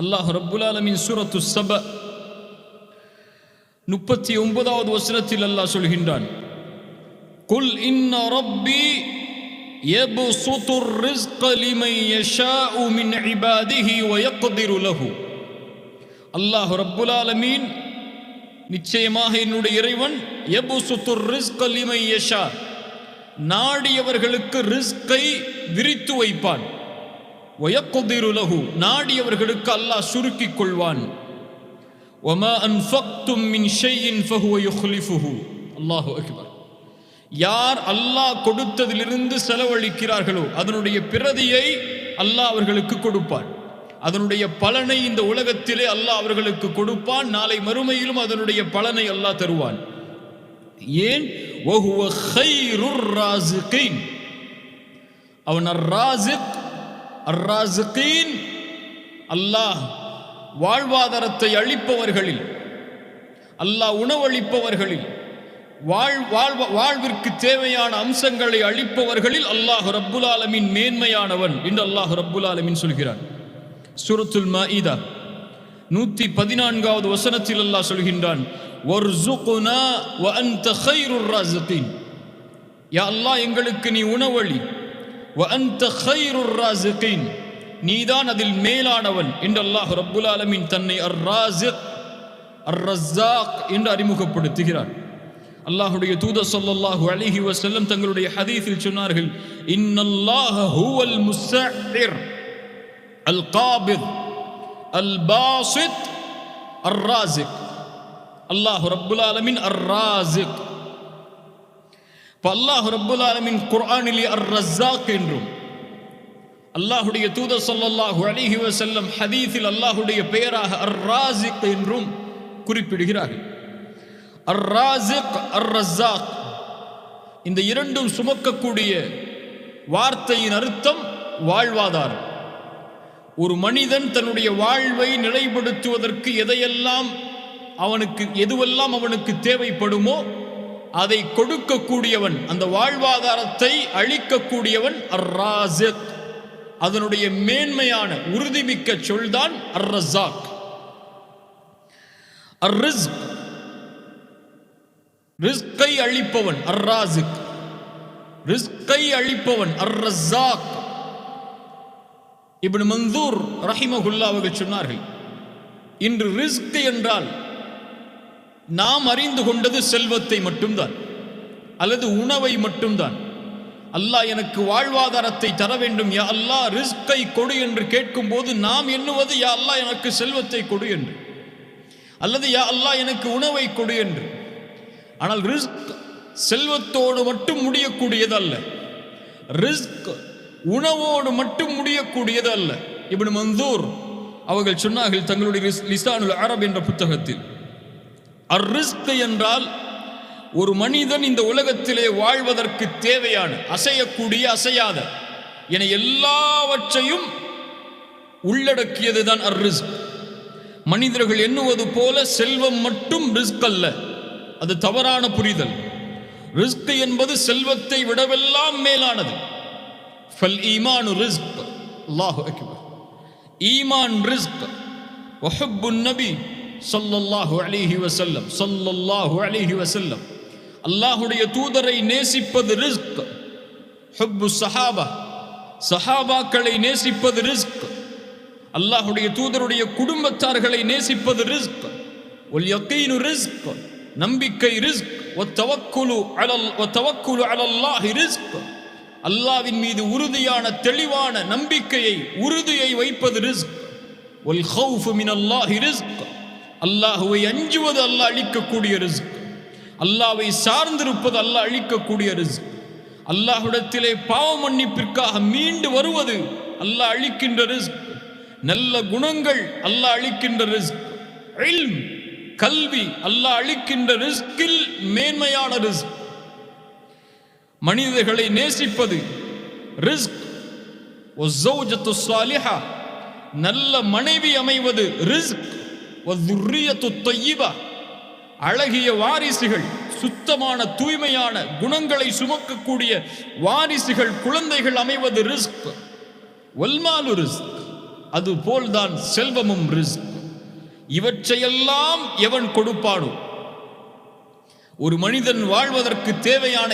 அல்லாஹ் ரப்புல் ஆலமீன் சூரத்து சப 39வது வசனத்தில் அல்லாஹ் சொல்கின்றான், குல் இன்ன ரப்பி யப்சுத்துர் ரிஸ்க லிமன் யஷாஉ மின் இபாதிஹி வ யக்திரு லஹு. அல்லாஹ் ரப்புல் ஆலமீன் நிச்சயமாக என்னுடைய இறைவன் யப்சுத்துர் ரிஸ்க லிமன் யஷா, நாடியவர்களுக்கு ரிஸ்கை விரித்து வைப்பான். வ யக்திரு லஹு, நாடியவர்களுக்கு அல்லாஹ் சுருக்கிக் கொள்வான். வமா அன்ஃபக்தும் மின் ஷைஇன் ஃபஹுவ யுக்லிஃபுஹு. அல்லாஹு அக்பர். யார் அல்லாஹ் கொடுத்ததிலிருந்து செலவழிக்கிறார்களோ அதனுடைய பிரதியை அல்லாஹ் அவர்களுக்கு கொடுப்பான். அதனுடைய பலனை இந்த உலகத்திலே அல்லாஹ் அவர்களுக்கு கொடுப்பான். நாளை மறுமையிலும் அதனுடைய பலனை அல்லாஹ் தருவான். ஏன்? வஹுவ கைருர் ராஸிகீன், அவன் அர்-ராஸிக், அர்-ராஸிகீன். அல்லாஹ் வாழ்வாதாரத்தை அளிப்பவர்களில், அல்லாஹ் உணவளிப்பவர்களில், வாழ்விற்கு தேவையான அம்சங்களை அளிப்பவர்களில் அல்லாஹ் ரப்புல் ஆலமீன் மேன்மையானவன் என்று அல்லாஹ் ரப்புல் ஆலமீன் சொல்கிறான். சூரத்துல் மாஇதா 114வது வசனத்தில் அல்லாஹ் சொல்கின்றான், வர்ஸுக்னா வ அன்த கைருர் ராஸிகீன். யா அல்லாஹ், எங்களுக்கு நீ உணவளி. வ அன்த கைருர் ராஸிகீன், நீதான் அதில் மேலானவன் என்று அல்லாஹ் ரப்புல் ஆலமீன் தன்னை அர்-ராஸிக், அர்-ரஸாக் என்று அறிமுகப்படுத்துகிறார். அல்லாஹ்வுடைய தூதர் ஸல்லல்லாஹு அலைஹி வஸல்லம் தங்களுடைய ஹதீஸில் சொன்னார்கள், இன்னல்லாஹ ஹுவல் முஸ்ஸஇர் அல் காபித் அல் பாஸித் அர்-ராஸிக். அல்லாஹ் ரப்புல் ஆலமீன் அர்-ராஸிக். அல்லாஹ் ரப்புல் ஆலமீன் குர்ஆனிலே அர்-ரஸாக் என்றும், அல்லாஹ்வுடைய தூதர் ஸல்லல்லாஹு அலைஹி வஸல்லம் ஹதீஸில் அல்லாஹ்வுடைய பெயராக அர்-ராஸிக் என்றும் குறிப்பிடுகிறார்கள். அர்-ராஸிக், அர்-ரஸாக், இந்த இரண்டும் சுமக்கக்கூடிய வார்த்தையின் அர்த்தம் வாழ்வாதாரம். ஒரு மனிதன் தன்னுடைய வாழ்வை நிலைப்படுத்துவதற்கு எதுவெல்லாம் அவனுக்கு தேவைப்படுமோ அதை கொடுக்கக்கூடியவன், அந்த வாழ்வாதாரத்தை அளிக்கக்கூடியவன் அர்-ராஸிக். அதனுடைய மேன்மையான உறுதிமிக்க சொல்தான் அர்-ரஸாக். அர்-ரிஸ்க், ரிஸ்கை அளிப்பவன் அர்-ராஸிக், ரிஸ்கை அளிப்பவன் அர்-ரஸாக். இப்னு மன்சூர் ரஹிமஹுல்லாஹ் அவர்கள் சொன்னார்கள், இன்று ரிஸ்க் என்றால் நாம் அறிந்து கொண்டது செல்வத்தை மட்டும்தான் அல்லது உணவை மட்டும்தான். அல்லாஹ் எனக்கு வாழ்வாதாரத்தை தர வேண்டும், யா அல்லாஹ் ரிஸ்கை கொடு என்று கேட்கும் போது நாம் எண்ணுவது யா அல்லாஹ் எனக்கு செல்வத்தை கொடு என்று, அல்லது யா அல்லாஹ் எனக்கு உணவை கொடு என்று. ஆனால் ரிஸ்க் செல்வத்தோடு மட்டும் முடியக்கூடியது அல்ல, ரிஸ்க் உணவோடு மட்டும் முடியக்கூடியது அல்ல. இப்னு மன்சூர் அவர்கள் சொன்னார்கள் தங்களுடைய லிசானுல் அரப் என்ற புத்தகத்தில், அர்-ரிஸ்க் என்றால் ஒரு மனிதன் இந்த உலகத்திலே வாழ்வதற்கு தேவையான அசையக்கூடிய அசையாத என எல்லாவற்றையும் உள்ளடக்கியதுதான் அர்-ரிஸ்க். மனிதர்கள் எண்ணுவது போல செல்வம் மட்டும் ரிஸ்க் அல்ல, அது தவறான புரிதல். ரிஸ்க் என்பது செல்வத்தை விடவெல்லாம் மேலானது. ஃபல் ஈமானு ரிஸ்க். அல்லாஹு அக்பர். ஈமான் ரிஸ்க். வஹுப்புன் நபி ஸல்லல்லாஹு அலைஹி வஸல்லம், ஸல்லல்லாஹு அலைஹி வஸல்லம், அல்லாஹ்வுடைய தூதரை நேசிப்பது ரிஸ்க். ஹுப்பு ஸஹாபா, சஹாபாக்களை நேசிப்பது ரிஸ்க். அல்லாஹ்வுடைய தூதருடைய குடும்பத்தார்களை நேசிப்பது ரிஸ்க். வல் யகீனு ரிஸ்க், நம்பிக்கை ரிஸ்க். வத்தவக்குலு அலல்லாஹி ரிஸ்க், அல்லாஹ்வின் மீது உறுதியான தெளிவான நம்பிக்கையை உறுதியை வைப்பது ரிஸ்க். வல் ஹௌஃபு மினல்லாஹி ரிஸ்க், அல்லாஹ்வை அஞ்சுவது அல்லாஹ் அளிக்கக்கூடிய ரிஸ்க். அல்லாஹ்வை சார்ந்திருப்பது அல்லாஹ் அளிக்கக்கூடிய ரிஸ்க். அல்லாஹ்விடத்திலே பாவ மன்னிப்பிற்காக மீண்டு வருவது அல்லாஹ் அளிக்கின்ற ரிஸ்க். நல்ல குணங்கள் அல்லாஹ் அளிக்கின்ற ரிஸ்க். இல்ம், கல்வி அல்லாஹ் அளிக்கின்ற ரிஸ்கில் மேன்மையான ரிஸ்க். மனிதர்களை நேசிப்பது ரிஸ்க். வஸ்ஸௌஜத்து ஸாலிஹா, நல்ல மனைவி அமைவது ரிஸ்க். வஸ்ஸுர்ரியத்து தய்யிபா, அழகிய வாரிசுகள், சுத்தமான தூய்மையான குணங்களை சுமக்கக்கூடிய வாரிசுகள், குழந்தைகள் அமைவது ரிஸ்க். வல்மாலு ரிஸ்க், அதுபோல்தான் செல்வமும் ரிஸ்க். இவற்றையெல்லாம் எவன் கொடுப்பானோ, ஒரு மனிதன் வாழ்வதற்கு தேவையான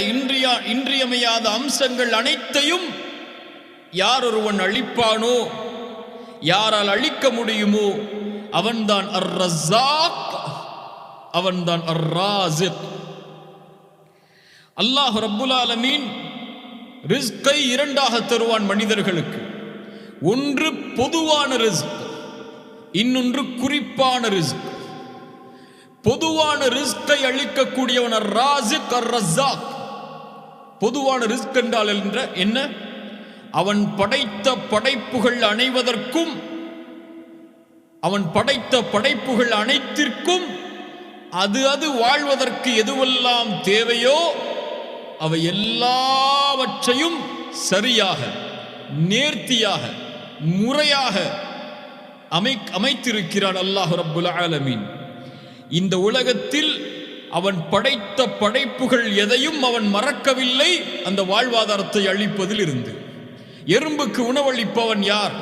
இன்றியமையாத அம்சங்கள் அனைத்தையும் யார் ஒருவன் அளிப்பானோ, யாரால் அளிக்க முடியுமோ, அவன்தான் அர் ரஸாக், அவன்தான் அர் ராஸிக். அல்லாஹ் ரப்புல் ஆலமீன் ரிஸ்கை இரண்டாக தருவான் மனிதர்களுக்கு. ஒன்று பொதுவான ரிஸ்க், இன்னொன்று குறிப்பான ரிஸ்க். பொதுவான ரிஸ்கை அளிக்கக்கூடியவன் அர் ராஸிக் அர் ரஸாக். பொதுவான ரிஸ்க் என்றால் என்ன? அவன் படைத்த படைப்புகள் அனைவதற்கும், அவன் படைத்த படைப்புகள் அனைத்திற்கும் அது வாழ்வதற்கு எதுவெல்லாம் தேவையோ அவை எல்லாவற்றையும் சரியாக, நேர்த்தியாக, முறையாக அமைத்திருக்கிறான் அல்லாஹ் ரப்புல் ஆலமீன். இந்த உலகத்தில் அவன் படைத்த படைப்புகள் எதையும் அவன் மறக்கவில்லை அந்த வாழ்வாதாரத்தை அளிப்பதில் இருந்து. எறும்புக்கு உணவளிப்பவன் யார்?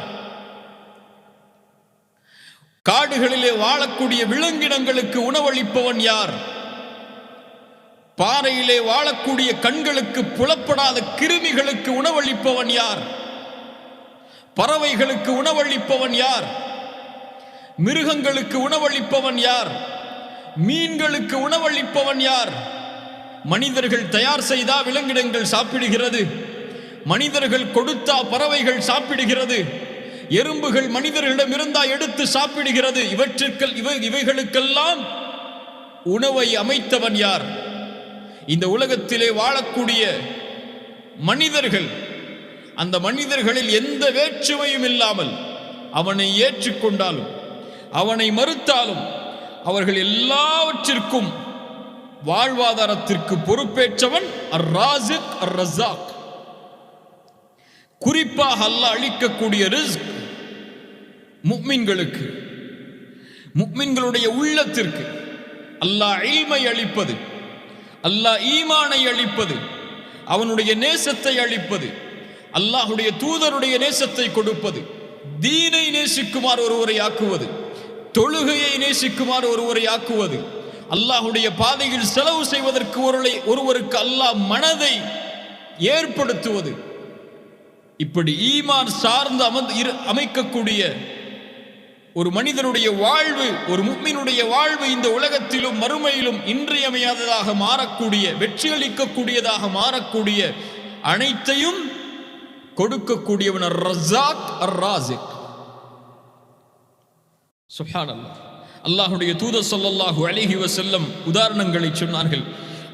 காடுகளிலே வாழக்கூடிய விலங்கினங்களுக்கு உணவளிப்பவன் யார்? பாறையிலே வாழக்கூடிய கண்களுக்கு புலப்படாத கிருமிகளுக்கு உணவளிப்பவன் யார்? பறவைகளுக்கு உணவளிப்பவன் யார்? மிருகங்களுக்கு உணவளிப்பவன் யார்? மீன்களுக்கு உணவளிப்பவன் யார்? மனிதர்கள் தயார் செய்தா விலங்கினங்கள் சாப்பிடுகிறது, மனிதர்கள் கொடுத்தா பறவைகள் சாப்பிடுகிறது, எறும்புகள் மனிதர்களிடம் இருந்தா எடுத்து சாப்பிடுகிறது. இவைகளுக்கெல்லாம் உணவை அமைத்தவன் யார்? இந்த உலகத்திலே வாழக்கூடிய மனிதர்கள், அந்த மனிதர்களில் எந்த வேற்றுமையும் இல்லாமல் அவனை ஏற்றுக்கொண்டாலும் அவனை மறுத்தாலும் அவர்கள் எல்லாவற்றிற்கும் வாழ்வாதாரத்திற்கு பொறுப்பேற்றவன் அர் ராஸிக் அர் ரஸாக். குறிப்பாக அல்லாஹ் அளிக்கக்கூடிய ரிஸ்க் முஃமின்களுக்கு, முஃமின்களுடைய உள்ளத்திற்கு அல்லாஹ் இல்மை அளிப்பது, அல்லாஹ் ஈமானை அளிப்பது, அவனுடைய நேசத்தை அளிப்பது, அல்லாஹுடைய தூதருடைய நேசத்தை கொடுப்பது, தீனை நேசிக்குமாறு ஒருவரை ஆக்குவது, தொழுகையை நேசிக்குமாறு ஒருவரை ஆக்குவது, அல்லாஹுடைய பாதையில் செலவு செய்வதற்கு ஒருவருக்கு அல்லாஹ் மனதை ஏற்படுத்துவது. இப்படி ஈமான் சார்ந்து அமைக்கக்கூடிய ஒரு மனிதனுடைய வாழ்வு, ஒரு முஃமினுடைய வாழ்வு இந்த உலகத்திலும் மறுமையிலும் இன்றியமையாததாக மாறக்கூடிய, வெற்றியளிக்கக்கூடியதாக மாறக்கூடிய அனைத்தையும் கொடுக்கக்கூடியவன் அர் ரஸாக் அர் ராஸிக். சுப்ஹானல்லாஹ். அல்லாஹ்வுடைய தூதர் ஸல்லல்லாஹு அலைஹி வஸல்லம் உதாரணங்களை சொன்னார்கள்.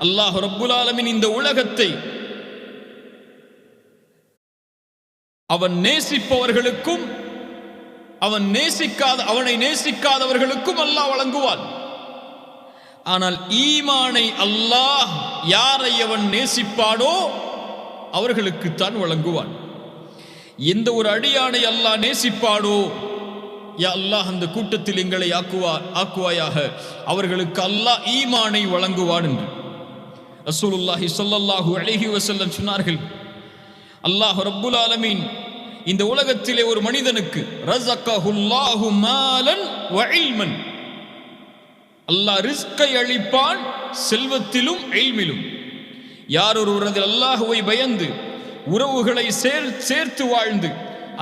அல்லாஹ் ரப்புல் ஆலமீன் இந்த உலகத்தை அவன் நேசிப்பவர்களுக்கும் அவனை நேசிக்காதவர்களுக்கும் அல்லாஹ் வழங்குவான். ஆனால் ஈமானை அல்லாஹ் யாரை அவன் நேசிப்பானோ அவர்களுக்குத்தான் வழங்குவான். எந்த ஒரு அடியானை அல்லாஹ் நேசிப்பானோ, யா அல்லாஹ் அந்த கூட்டத்தில் எங்களை ஆக்குவாயாக, அவர்களுக்கு அல்லாஹ் ஈமானை வழங்குவான் என்று ரசூலுல்லாஹி ஸல்லல்லாஹு அலைஹி வஸல்லம் சொன்னார்கள். அல்லாஹ் ரப்புல் ஆலமீன் இந்த உலகத்திலே ஒரு மனிதனுக்கு ரஸகஹுல்லாஹு மாலன் வ இல்மன், அல்லாஹ் ரிஸ்கை அளிப்பான் செல்வத்திலும் இல்மிலும். யார் ஒருவர் அல்லாஹ்வை பயந்து உறவுகளை சேர்த்து வாழ்ந்து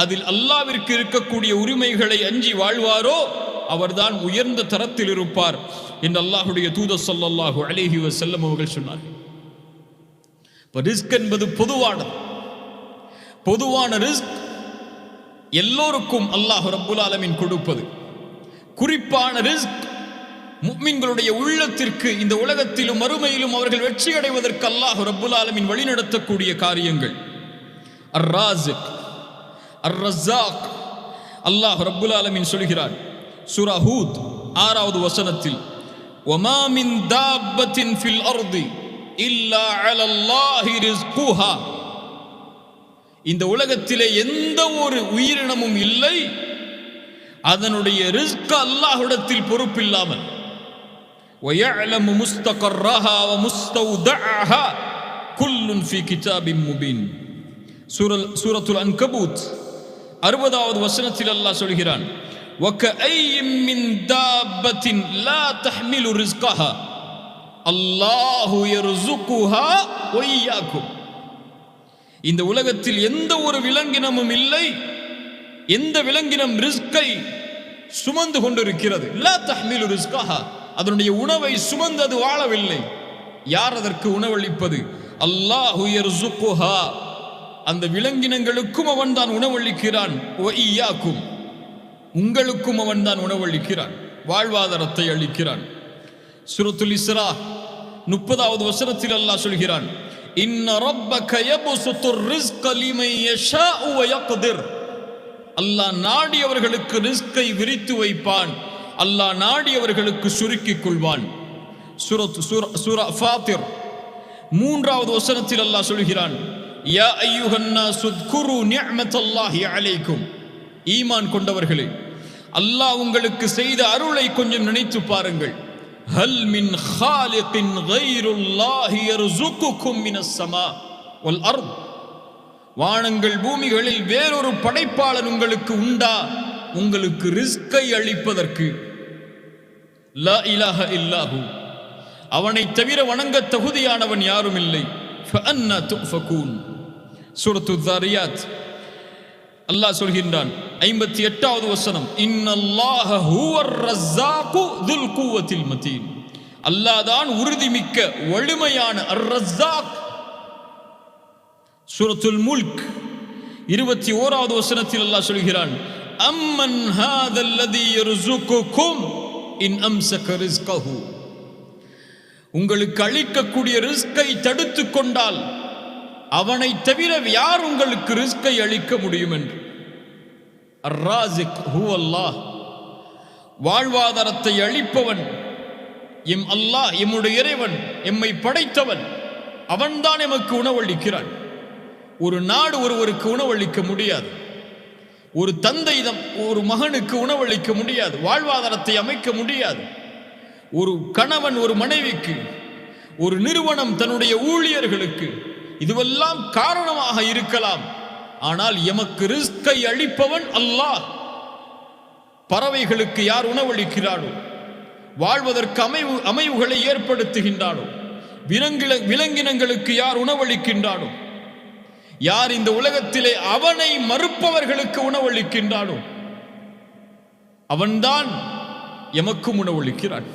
அதில் அல்லாஹ்விற்கு இருக்கக்கூடிய உரிமைகளை அஞ்சி வாழ்வாரோ அவர்தான் உயர்ந்த தரத்தில் இருப்பார் என்று அல்லாஹ்வுடைய தூதர் ஸல்லல்லாஹு அலைஹி வஸல்லம் அவர்கள் சொன்னார்கள். ரிஸ்க் என்பது பொதுவான ரிஸ்க் எல்லோருக்கும் அல்லாஹ் ரப்புல் ஆலமீன் கொடுப்பது. குறிப்பான ரிஸ்க் முஃமின்களுடைய உள்ளத்திற்கு இந்த உலகத்திலும் மறுமையிலும் அவர்கள் வெற்றி அடைவதற்கு அல்லாஹ் ரப்புல் ஆலமீன் வழிநடத்தக்கூடிய காரியங்கள். அர் ராஸிக் அர் ரஸாக். அல்லாஹ் ரப்புல் ஆலமீன் சொல்கிறார் சூரா ஹூத் 6வது வசனத்தில், வமா மின் தாப்பத்தின் ஃபில் அர்தி இல்லா அலல்லாஹி ரிஸ்குஹா. இந்த உலகத்திலே எந்த ஒரு உயிரினமும் இல்லை அதனுடைய ரிஸ்க் அல்லாஹ்விடத்தில் பொறுப்பில்லாமல். وَيَعْلَمُ مُسْتَقَرَّهَا وَمُسْتَوْدَعَهَا كُلٌّ فِي كِتَابٍ مُبِينٍ. சூரத்துல் அன்கபூத் 60வது வசனத்தில் அல்லாஹ் சொல்கிறான், வகஅய்யிம் மின் தாபத்தின் லா தஹ்மிலு ரிஸ்கஹா அல்லாஹு யர்சுகுஹா வ இய்யாக்கும். இந்த உலகத்தில் எந்த ஒரு விலங்கினமும் இல்லை, எந்த விலங்கினம் ரிஸ்கை சுமந்து கொண்டிருக்கிறது. லா தஹ்மிலு ரிஸ்கஹா, அதனுடைய உணவை சுமந்தது வாழவில்லை. யார் அதற்கு உணவளிப்பது? அல்லாஹு யர்சுகுஹா, அந்த விலங்கினங்களுக்கும் அவன் தான் உணவளிக்கிறான். வ இய்யாக்கும், உங்களுக்கும் அவன் தான் உணவளிக்கிறான், வாழ்வாதாரத்தை அளிக்கிறான். சூரத்துல் இஸ்ரா 30வது வசனத்தில் அல்லாஹ் சொல்கிறான், இன்ன ரப்பக யப்சுத்துர் ரிஸ்க லிமன் யஷாஉ வ யக்திர். அல்லாஹ் நாடியவர்களுக்கு ரிஸ்கை விரித்து வைப்பான், அல்லாஹ் நாடியவர்களுக்கு சுருக்கிக் கொள்வான். சூரா ஃபாத்திர் 3வது வசனத்தில் அல்லாஹ் சொல்கிறான், யா அய்யுஹன் நாஸ் உத்குரு நிஅமத்தல்லாஹி அலைக்கும். ஈமான் கொண்டவர்களே, அல்லாஹ் உங்களுக்கு செய்த அருளை கொஞ்சம் நினைத்து பாருங்கள். ஹல் மின் ஹாலிகின் கைருல்லாஹி யர்சுகுக்கும் மினஸ் ஸமா வல் அர்த். வானங்கள் பூமிகளில் வேறொரு படைப்பாளன் உங்களுக்கு உண்டா உங்களுக்கு ரிஸ்கை அளிப்பதற்கு? லா இலாஹ இல்லாஹு, அவனை தவிர வணங்க தகுதியானவன் யாரும் இல்லை. ஃபஅன்னா துஃபகூன். சூரத்து தாரியாத் அல்லாஹ் சொல்கின்றான் 58வது வசனம், இன்னல்லாஹ ஹுவர் ரஸ்ஸாகு துல் குவத்தில் மதீன். அல்லாஹ் தான் உறுதிமிக்க வலிமையான அர் ரஸ்ஸாக். சூரத்துல் முல்க் 21வது வசனத்தில் அல்லாஹ் சொல்கிறான், அம்மன் ஹாதல்லதி யர்சுகுக்கும் இன் அம்சக ரிஸ்கஹு. உங்களுக்கு அளிக்கக்கூடிய ரிஸ்கை தடுத்து கொண்டால் அவனை தவிர யார் உங்களுக்கு ரிஸ்கை அளிக்க முடியும் என்று. அர்-ராஸிக் ஹுவல்லாஹ், வாழ்வாதாரத்தை அளிப்பவன் எம் அல்லாஹ், எம்முடைய இறைவன், எம்மை படைத்தவன். அவன்தான் எமக்கு உணவளிக்கிறான். ஒரு நாடு ஒருவருக்கு உணவளிக்க முடியாது, ஒரு தந்தை ஒரு மகனுக்கு உணவளிக்க முடியாது, வாழ்வாதாரத்தை அமைக்க முடியாது. ஒரு கணவன் ஒரு மனைவிக்கு, ஒரு நிறுவனம் தன்னுடைய ஊழியர்களுக்கு, இதுவெல்லாம் காரணமாக இருக்கலாம். ஆனால் எமக்கு ரிஸ்கை அளிப்பவன் அல்லாஹ். பறவைகளுக்கு யார் உணவளிக்கிறானோ, வாழ்வதற்கு அமைவுகளை ஏற்படுத்துகின்றானோ, விலங்கினங்களுக்கு யார் உணவளிக்கின்றானோ, யார் இந்த உலகத்திலே அவனை மறுப்பவர்களுக்கு உணவளிக்கின்றானோ அவன்தான் எமக்கும் உணவளிக்கிறான்,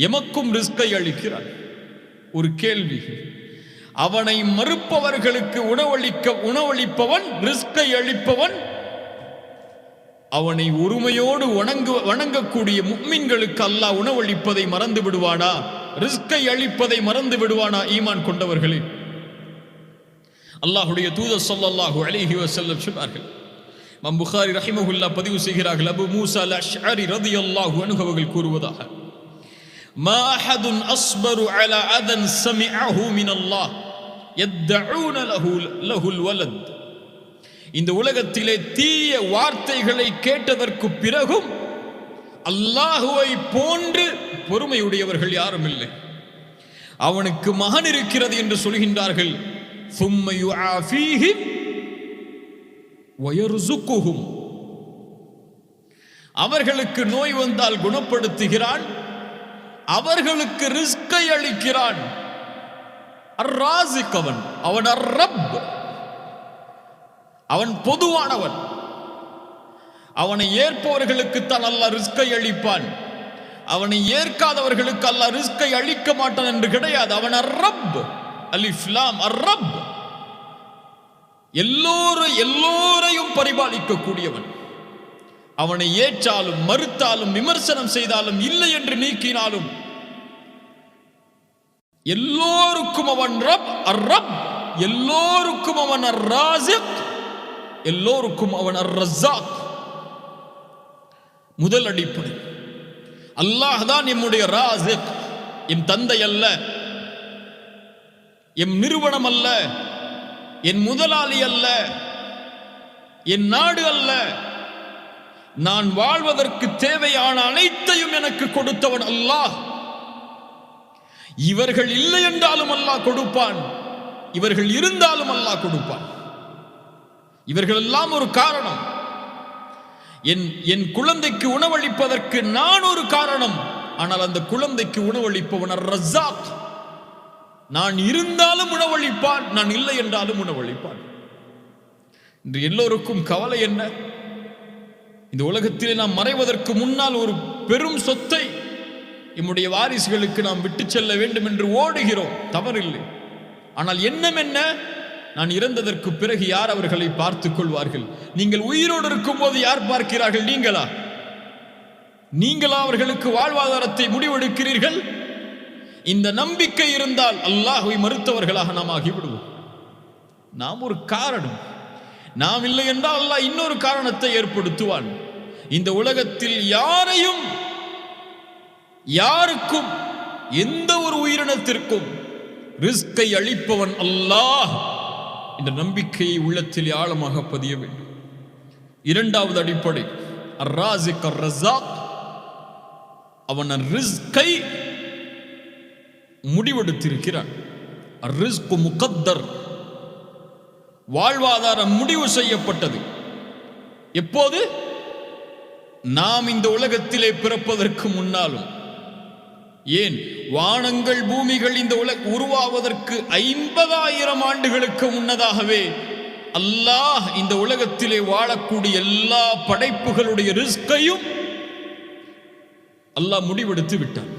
எமக்கும் ரிஸ்கை அளிக்கிறான். ஒரு கேள்வி, அவனை மறுப்பவர்களுக்கு உணவளிப்பவன், ரிஸ்கை அளிப்பவன், அவனை உரிமையோடு வணங்கக்கூடிய முஃமின்களுக்கு அல்லாஹ் உணவளிப்பதை மறந்து விடுவானா? ரிஸ்கை அளிப்பதை மறந்து விடுவானா? ஈமான் கொண்டவர்களே, அல்லாஹ்வுடைய தூதர் ஸல்லல்லாஹு அலைஹி வஸல்லம் சொன்னார்கள், இமாம் புகாரி ரஹிமஹுல்லாஹ் பதிவு செய்கிறார்கள், அபூ மூஸா அல்-அஷ்அரி ரலியல்லாஹு அன்ஹு அவர்கள் கூறுவதாக, மா அஹதுன் அஸ்பரு அலா அதன் சமிஅஹு மினல்லாஹ் யத்ஊன லஹுல் வலத். இந்த உலகத்திலே தீய வார்த்தைகளை கேட்டதற்கு பிறகும் அல்லாஹுவை போன்று பொறுமையுடையவர்கள் யாரும் இல்லை. அவனுக்கு மகன் இருக்கிறது என்று சொல்கின்றார்கள். ثُمَّ يُعَافِيهِمْ وَيَرْزُقُهُمْ. அவர்களுக்கு நோய் வந்தால் குணப்படுத்துகிறான், அவர்களுக்கு ரிஸ்கை அளிக்கிறான். அர்-ராஸிக் அவன் அர்-ரப், அவன் பொதுவானவன். அவனை ஏற்பவர்களுக்கு தான் அல்லாஹ் ரிஸ்கை அளிப்பான், அவனை ஏற்காதவர்களுக்கு அல்லாஹ் ரிஸ்கை அளிக்க மாட்டான் என்று கிடையாது. அவன் அர்-ரப், அலிஃப் லாம் அர்-ரப், எல்லோரையும் பரிபாலிக்க கூடியவன். அவனை ஏற்றாலும் மறுத்தாலும் விமர்சனம் செய்தாலும் இல்லை என்று நீக்கினாலும் எல்லோருக்கும் அவன் ரப் அர்-ரப், எல்லோருக்கும் அவன் அர்-ராஸிக், எல்லோருக்கும் அவன் அர்-ரஸாக். முதல் அடிப்படை, அல்லாஹ் தான் எம்முடைய ராஸிக். என் தந்தை அல்ல, என் நிறுவனம் அல்ல, என் முதலாளி அல்ல, என் நாடு அல்ல. நான் வாழ்வதற்கு தேவையான அனைத்தையும் எனக்கு கொடுத்தவன் அல்லாஹ். இவர்கள் இல்லை என்றாலும் அல்லாஹ் கொடுப்பான், இவர்கள் இருந்தாலும் அல்லாஹ் கொடுப்பான். இவர்கள் எல்லாம் ஒரு காரணம். என் குழந்தைக்கு உணவளிப்பதற்கு நான் ஒரு காரணம், ஆனால் அந்த குழந்தைக்கு உணவளிப்பவன் ரஸாக். நான் இருந்தாலும் உணவளிப்பான், நான் இல்லை என்றாலும் உணவளிப்பான். இன்று எல்லோருக்கும் கவலை என்ன? இந்த உலகத்திலே நாம் மறைவதற்கு முன்னால் ஒரு பெரும் சொத்தை நம்முடைய வாரிசுகளுக்கு நாம் விட்டு செல்ல வேண்டும் என்று ஓடுகிறோம், தவறில்லை. ஆனால் எண்ணம் என்ன? நான் இறந்ததற்கு பிறகு யார் அவர்களை பார்த்துக் கொள்வார்கள்? நீங்கள் உயிரோடு இருக்கும் போது யார் பார்க்கிறார்கள்? நீங்களா அவர்களுக்கு வாழ்வாதாரத்தை முடிவெடுக்கிறீர்கள்? இந்த நம்பிக்கை இருந்தால் அல்லாஹ்வை மறுத்தவர்களாக நாம் ஆகிவிடுவோம். நாம் ஒரு காரணம், நாம் இல்லை என்றால் அல்லாஹ் இன்னொரு காரணத்தை ஏற்படுத்துவான். இந்த உலகத்தில் யாருக்கும் எந்த ஒரு உயிரினத்திற்கும் ரிஸ்கை அளிப்பவன் அல்லாஹ் என்ற நம்பிக்கையை உள்ளத்தில் ஆழமாக பதிய வேண்டும். இரண்டாவது அடிப்படை அர்-ராஸிக் அர்-ரஸாக், அவன் ரிஸ்கை முடிவெடுத்திருக்கிறான். அர்-ரிஸ்கு முகத்தர், வாழ்வாதாரம் முடிவு செய்யப்பட்டது. எப்போது? நாம் இந்த உலகத்திலே பிறப்பதற்கு முன்னாலும். ஏன்? வானங்கள் பூமிகள் இந்த உருவாவதற்கு 50,000 ஆண்டுகளுக்கு முன்னதாகவே அல்லாஹ் இந்த உலகத்திலே வாழக்கூடிய எல்லா படைப்புகளுடைய ரிஸ்கையும் அல்லாஹ் முடிவெடுத்து விட்டான்.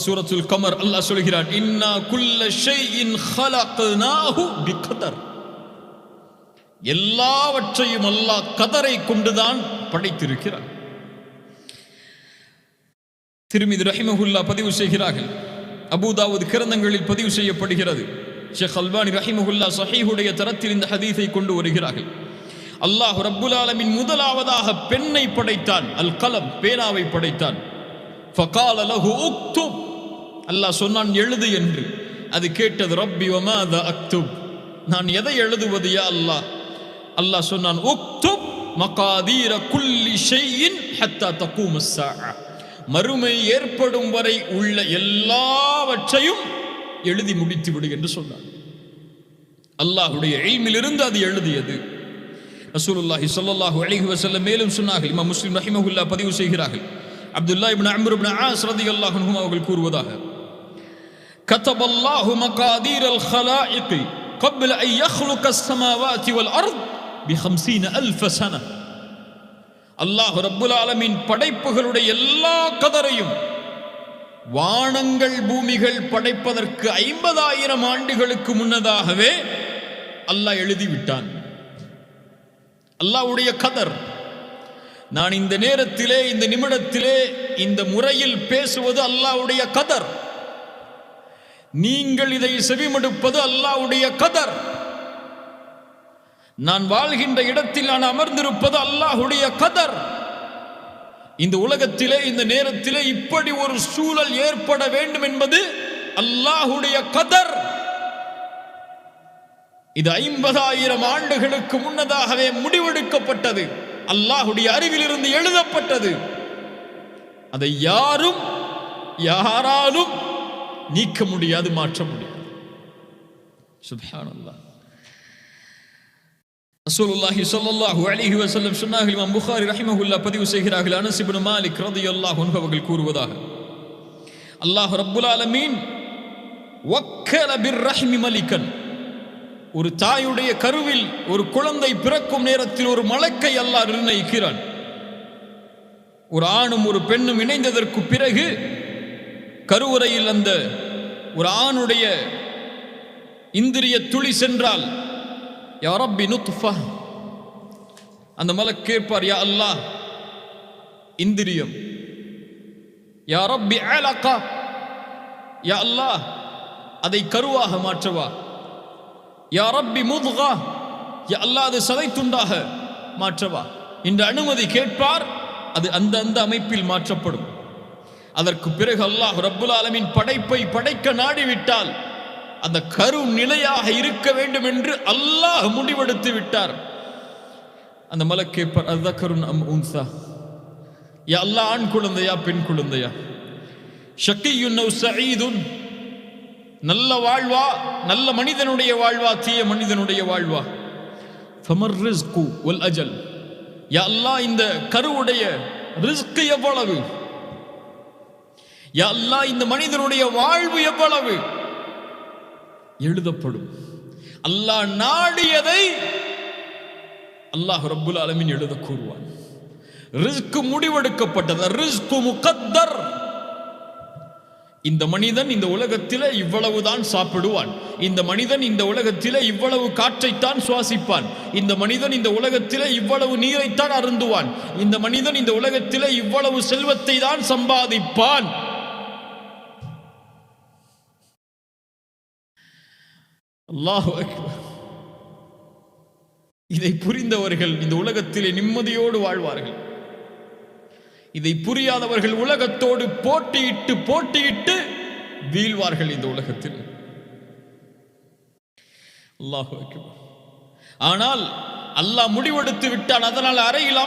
சூரத்துல் கமர் அல்லாஹ் சொல்கிறான், இன்னா குல்ல ஷைஇன் ஹலக்னாஹு பிகதர். எல்லாவற்றையும் அல்லாஹ் கதரை கொண்டுதான் படைத்திருக்கிறான். திர்மிதி ரஹிமஹுல்லா பதிவு செய்கிறார்கள், அபூதாவூத் கிரந்தங்களில் பதிவு செய்யப்படுகிறது. ஷேக் அல்பானி ரஹிமஹுல்லா ஸஹீஹுடைய தரத்தில் இந்த ஹதீஸை கொண்டு வருகிறார்கள். அல்லாஹ் ரப்புல் ஆலமீன் முதலாவதாக பெண்ணை படைத்தான், அல் கலம், பேனாவை படைத்தான். ஃபகால லஹு உக்துப், அல்லாஹ் சொன்னான் எழுது என்று. அது கேட்டது, ரப்பி வமாதா அக்துப், நான் எதை எழுதுவது யா அல்லாஹ்? அல்லாஹ் சொன்னான், உக்துப் மகாதீர குல்லி ஷைஇன் ஹத்தா தகூம ஸாஅ, மறுமை ஏற்படும் வரை உள்ள எல்லாவற்றையும் எழுதி முடித்து விடு என்று சொன்னார். அல்லாஹ்வுடைய இல்மிலிருந்து அது எழுதியது. ரசூலுல்லாஹி ஸல்லல்லாஹு அலைஹி வஸல்லம் மேலும் சொன்னார்கள், இமாம் முஸ்லிம் ரஹிமஹுல்லா பதிவு செய்கிறார்கள், அப்துல்லாஹ் இப்னு அம்ர் இப்னு ஆஸ் ரலியல்லாஹு அன்ஹுமா அவர்கள் கூறுவதாக, கதபல்லாஹு மகாதீரல் ஹலாயிக் قبل أن يخلق السماوات والأرض ب50,000 سنة. அல்லாஹ் ரப்புல் ஆலமீன் படைப்புகளுடைய எல்லா கதரையும் வானங்கள் பூமிகள் படைப்பதற்கு 50,000 ஆண்டுகளுக்கு முன்னதாகவே அல்லாஹ் எழுதிவிட்டான். அல்லாஹ்வுடைய கதர். நான் இந்த நேரத்திலே, இந்த நிமிடத்திலே, இந்த முறையில் பேசுவது அல்லாஹ்வுடைய கதர். நீங்கள் இதை செவிமடுப்பது அல்லாஹ்வுடைய கதர். நான் வாழ்கின்ற இடத்தில் நான் அமர்ந்திருப்பது அல்லாஹ்வுடைய கதர். இந்த உலகத்திலே, இந்த நேரத்திலே இப்படி ஒரு சூழல் ஏற்பட வேண்டும் என்பது அல்லாஹ்வுடைய கதர். இது 50,000 ஆண்டுகளுக்கு முன்னதாகவே முடிவெடுக்கப்பட்டது, அல்லாஹ்வுடைய அறிவிலிருந்து எழுதப்பட்டது. அதை யாராலும் நீக்க முடியாது, மாற்ற முடியாது. சுப்ஹானல்லாஹ். ரசூலுல்லாஹி ஸல்லல்லாஹு அலைஹி வஸல்லம் சொன்னார்கள், இமாம் புகாரி ரஹிமஹுல்லா பதிவு செய்கிறார்கள், அனஸ் இப்னு மாலிக் ரலியல்லாஹு அன்ஹு அவர்கள் கூறுவதாக, அல்லாஹ் ரப்புல் ஆலமீன் வக்கல பிர்ரஹ்மி மலிகன், ஒரு தாயுடைய கருவில் ஒரு குழந்தை பிறக்கும் நேரத்தில் ஒரு மலக்கை அல்லாஹ் நிர்ணயிக்கிறான். ஒரு ஆணும் ஒரு பெண்ணும் இணைந்ததற்கு பிறகு கருவறையில் அந்த ஒரு ஆணுடைய இந்திரிய துளி சென்றால், யா ரப்பி நுத்ஃபா, அந்த மலக் கேட்பார், யா அல்லாஹ் இந்திரியம். யா ரப்பி அலகா, யா அல்லாஹ் அதை கருவாக மாற்றவா. யா ரப்பி முத்கா, யா அல்லாஹ் அது சதைத்துண்டாக மாற்றவா. இந்த அனுமதி கேட்பார், அது அந்த அமைப்பில் மாற்றப்படும். அதற்கு பிறகு அல்லாஹ் ரப்புல் ஆலமீன் படைப்பை படைக்க நாடிவிட்டால் அந்த கரு நிலையாக இருக்க வேண்டும் என்று அல்லாஹ் முடிவெடுத்து விட்டார். அந்த மலக் கேட்பார், அஸ்ஸகருன் அம் உன்ஸா, யா அல்லாஹ் ஆண் குழந்தையா பெண் குழந்தையா? ஷக்கியுன் அவ் சஈதுன், நல்ல வாழ்வா, நல்ல மனிதனுடைய வாழ்வா, தீய மனிதனுடைய வாழ்வா? ஃபமர் ரிஸ்கு வல் அஜல். யா அல்லாஹ் இந்த கருவுடைய ரிஸ்க் எவ்வளவு, யா அல்லாஹ் இந்த மனிதனுடைய வாழ்வு எவ்வளவு எழுதப்படும். அல்லாஹ் நாடியதை அல்லாஹ் ரப்புல் ஆலமீன் எழுத கூறுவான். ரிஸ்க் முடிவெடுக்கப்பட்டது, ரிஸ்க் முகத்தர். இந்த மனிதன் இந்த உலகத்திலே இவ்வளவுதான் சாப்பிடுவான், இந்த மனிதன் இந்த உலகத்திலே இவ்வளவு காற்றைத்தான் சுவாசிப்பான், இந்த மனிதன் இந்த உலகத்திலே இவ்வளவு நீரைத்தான் அருந்துவான், இந்த மனிதன் இந்த உலகத்திலே இவ்வளவு செல்வத்தை தான் சம்பாதிப்பான். அல்லாஹு அக்பர். இதை புரிந்தவர்கள் இந்த உலகத்திலே நிம்மதியோடு வாழ்வார்கள். இதை புரியாதவர்கள் உலகத்தோடு போட்டியிட்டு போட்டியிட்டு வீழ்வார்கள் இந்த உலகத்தில். அல்லாஹு அக்பர். ஆனால் அல்லாஹ் முடிவெடுத்து விட்டான். அதனால் அறையில்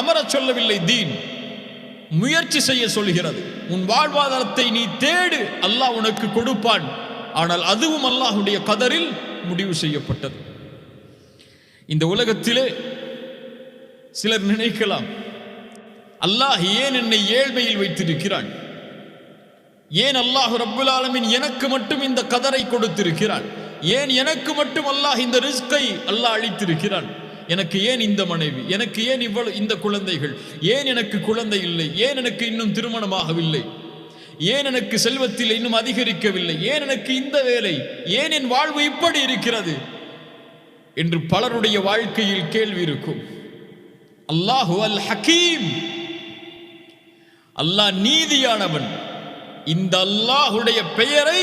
அமர சொல்லவில்லை. தீன் முயற்சி செய்ய சொல்கிறது. உன் வாழ்வாதாரத்தை நீ தேடு, அல்லாஹ் உனக்கு கொடுப்பான். ஆனால் அதுவும் அல்லாஹ்வுடைய கதரில் முடிவு செய்யப்பட்டது. இந்த உலகத்திலே சிலர் நினைக்கலாம், அல்லாஹ் ஏன் என்னை ஏழ்மையில் வைத்திருக்கிறான், ஏன் அல்லாஹ் ரப்புல் ஆலமீன் எனக்கு மட்டும் இந்த கதரை கொடுத்திருக்கிறான், ஏன் எனக்கு மட்டும் அல்லாஹ் இந்த ரிஸ்கை அல்லாஹ் அளித்திருக்கிறான், எனக்கு ஏன் இந்த மனைவி, எனக்கு ஏன் இவ்வளவு இந்த குழந்தைகள், ஏன் எனக்கு குழந்தை இல்லை, ஏன் எனக்கு இன்னும் திருமணமாகவில்லை, ஏன் எனக்கு செல்வத்தில் இன்னும் அதிகரிக்கவில்லை, ஏன் எனக்கு இந்த வேலை, ஏன் என் வாழ்வு இப்படி இருக்கிறது என்று பலருடைய வாழ்க்கையில் கேள்வி இருக்கும். அல்லாஹு அல் ஹக்கீம், அல்லாஹ் நீதியானவன். இந்த அல்லாஹுடைய பெயரை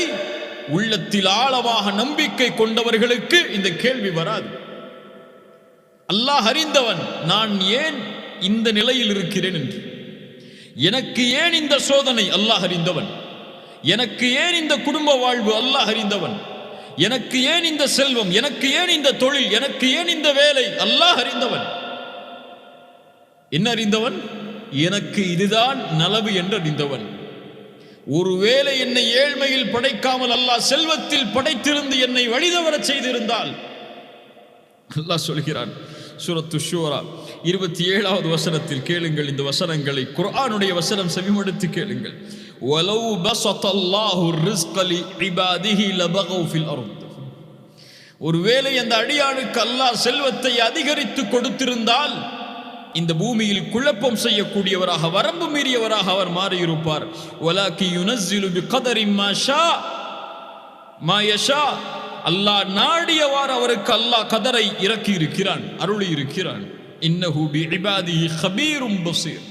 உள்ளத்தில் ஆழமாக நம்பிக்கை கொண்டவர்களுக்கு இந்த கேள்வி வராது. அல்லாஹ் அறிந்தவன், நான் ஏன் இந்த நிலையில் இருக்கிறேன் என்று. எனக்கு ஏன் இந்த சோதனை, அல்லாஹ் அறிந்தவன். எனக்கு ஏன் இந்த குடும்ப வாழ்வு, அல்லாஹ் அறிந்தவன். எனக்கு ஏன் இந்த செல்வம், எனக்கு ஏன் இந்த தொழில், எனக்கு ஏன் இந்த வேலை, அல்லாஹ் அறிந்தவன். என்ன அறிந்தவன்? எனக்கு இதுதான் நலவு என்று அறிந்தவன். ஒருவேளை என்னை ஏழ்மையில் படைக்காமல் அல்லாஹ் செல்வத்தில் படைத்திருந்து என்னை வழிதவர செய்திருந்தால், அல்லாஹ் சொல்கிறான் சூரத்து ஷூரா 27வது வசனத்தில் கேளுங்கள். இந்த வசனங்களை குர்ஆனுடைய வசனம் செவிமடுத்து கேளுங்கள். வலவ் பஸத்தல்லாஹு ரிஸ்க லிஇபாதிஹி லபகவ் ஃபில் அர்த். ஒருவேளை அந்த அடியானுக்கு அல்லாஹ் செல்வத்தை அதிகரித்து கொடுத்திருந்தால் இந்த பூமியில் குழப்பம் செய்யக்கூடியவராக, வரம்பு மீறியவராக அவர் மாறியிருப்பார். வலாக்கி யுனஸ்ஸிலு பிகதரி மா ஷா மா யஷா. அல்லாஹ் நாடியவாறு அவருக்கு அல்லாஹ் கதரை இறக்கி இருக்கிறான், அருளி இருக்கிறான். இன்னஹு பிஇபாதிஹி கபீரும் பஸீர்.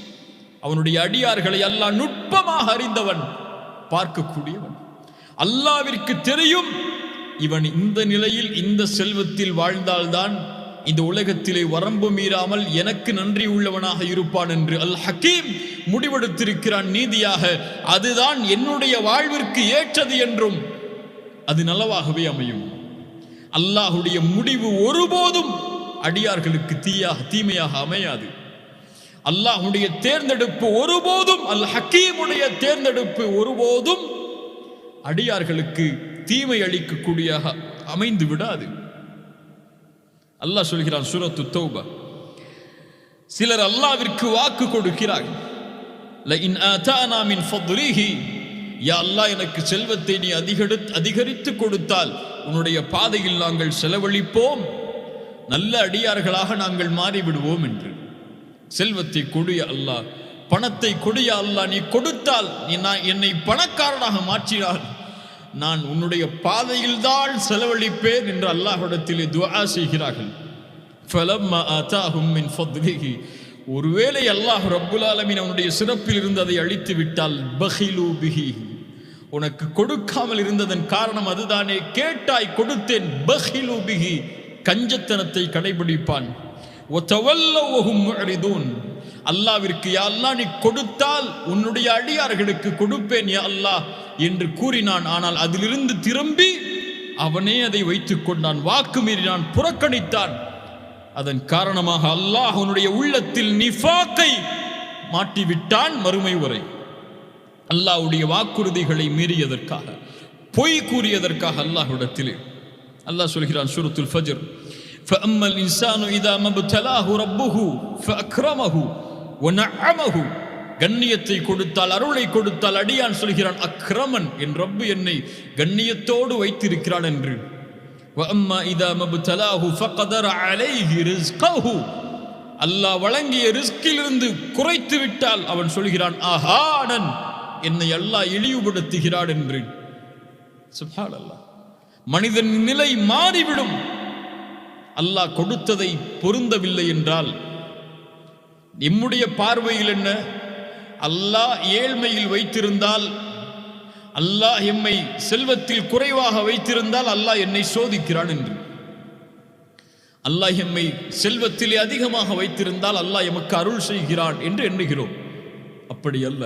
அவனுடைய அடியார்களை அல்லாஹ் நுட்பமாக அறிந்தவன், பார்க்கக்கூடியவன். அல்லாஹ்விற்கு தெரியும் இவன் இந்த நிலையில் இந்த செல்வத்தில் வாழ்ந்தால்தான் இந்த உலகத்திலே வரம்பு மீறாமல் எனக்கு நன்றி உள்ளவனாக இருப்பான் என்று அல் ஹக்கீம் முடிவெடுத்திருக்கிறான் நீதியாக. அதுதான் என்னுடைய வாழ்விற்கு ஏற்றது என்றும் அது நல்லவாகவே அமையும். அல்லாஹுடைய முடிவு ஒருபோதும் அடியார்களுக்கு தீமையாக அமையாது. அல்லாஹுடைய தேர்ந்தெடுப்பு ஒருபோதும், அல் ஹக்கீமுடைய தேர்ந்தெடுப்பு ஒருபோதும் அடியார்களுக்கு தீமை அளிக்கக்கூடியதாக அமைந்து விடாது. அல்லாஹ் சொல்கிறான் சூரத்து தௌபா, சிலர் அல்லாஹ்விற்கு வாக்கு கொடுக்கிறார்கள். லஇன் ஆதானா மின் ஃபத்லிஹி, யா அல்லாஹ் எனக்கு செல்வத்தை நீ அதிகரித்து கொடுத்தால் உன்னுடைய பாதையில் நாங்கள் செலவழிப்போம், நல்ல அடியார்களாக நாங்கள் மாறிவிடுவோம் என்று. செல்வத்தை கொடிய அல்லாஹ், பணத்தை கொடிய அல்லாஹ், நீ கொடுத்தால், நீ என்னை பணக்காரனாக மாற்றினால் நான் உன்னுடைய பாதையில் தான் செலவழிப்பேன் என்று அல்லாஹ்விடத்திலே துஆ செய்கிறார்கள். ஃபலம்மா ஆதாஹும் மின் ஃபத்லிஹி, ஒருவேளை அல்லாஹ் ரப்புல் ஆலமீன் அவனுடைய சிறப்பில் இருந்து அதை அழித்து விட்டால், பகிலு பிஹி, உனக்கு கொடுக்காமல் இருந்ததன் காரணம் அதுதானே, கேட்டாய் கொடுத்தேன், பகிலு பிஹி, கஞ்சத்தனத்தை கடைபிடிப்பான். வதவல்லவ் வஹும் முஅரிதூன், அல்லாஹ்விற்கு யா அல்லாஹ் நீ கொடுத்தால் உன்னுடைய அடியார்களுக்கு கொடுப்பேன் யா அல்லாஹ் என்று கூறினான். ஆனால் அதிலிருந்து திரும்பி அவனே அதை வைத்துக் கொண்டான், வாக்கு மீறினான், புறக்கணித்தான். அதன் காரணமாக அல்லாஹ் அவனுடைய உள்ளத்தில் நிஃபாக்கை மாட்டிவிட்டான். மறுமை வரை அல்லாஹ்வுடைய வாக்குறுதிகளை மீறியதற்காக, பொய் கூறியதற்காக அல்லாஹ்விடத்திலே அல்லாஹ் சொல்கிறான் சூரத்துல் ஃபஜ்ர், فأما الإنسان إذا ما ابتلاه ربه فأكرمه ونعمه. கண்ணியத்தை கொடுத்தால், அருளை கொடுத்தால் அடியான் சொல்கிறான், அக்ரமன், என் ரப்பு என்னை கண்ணியத்தோடு வைத்திருக்கிறான் என்று. وأما إذا ما ابتلاه فقدر عليه رزقه. அல்லாஹ் வழங்கிய ரிஸ்கிலிருந்து குறைத்து விட்டால் அவன் சொல்கிறான், ஆஹானன், என்னை அல்லாஹ் இழிவுபடுத்துகிறான் என்று. சுப்ஹானல்லாஹ். மனிதன் நிலை மாறிவிடும். அல்லாஹ் கொடுத்ததை பொருந்தவில்லை என்றால் நம்முடைய பார்வையில் என்ன? அல்லாஹ் ஏழ்மையில் வைத்திருந்தால், அல்லாஹ் எம்மை செல்வத்தில் குறைவாக வைத்திருந்தால் அல்லாஹ் என்னை சோதிக்கிறான் என்று. அல்லாஹ் எம்மை செல்வத்திலே அதிகமாக வைத்திருந்தால் அல்லாஹ் எமக்கு அருள் செய்கிறான் என்று எண்ணுகிறோம். அப்படி அல்ல.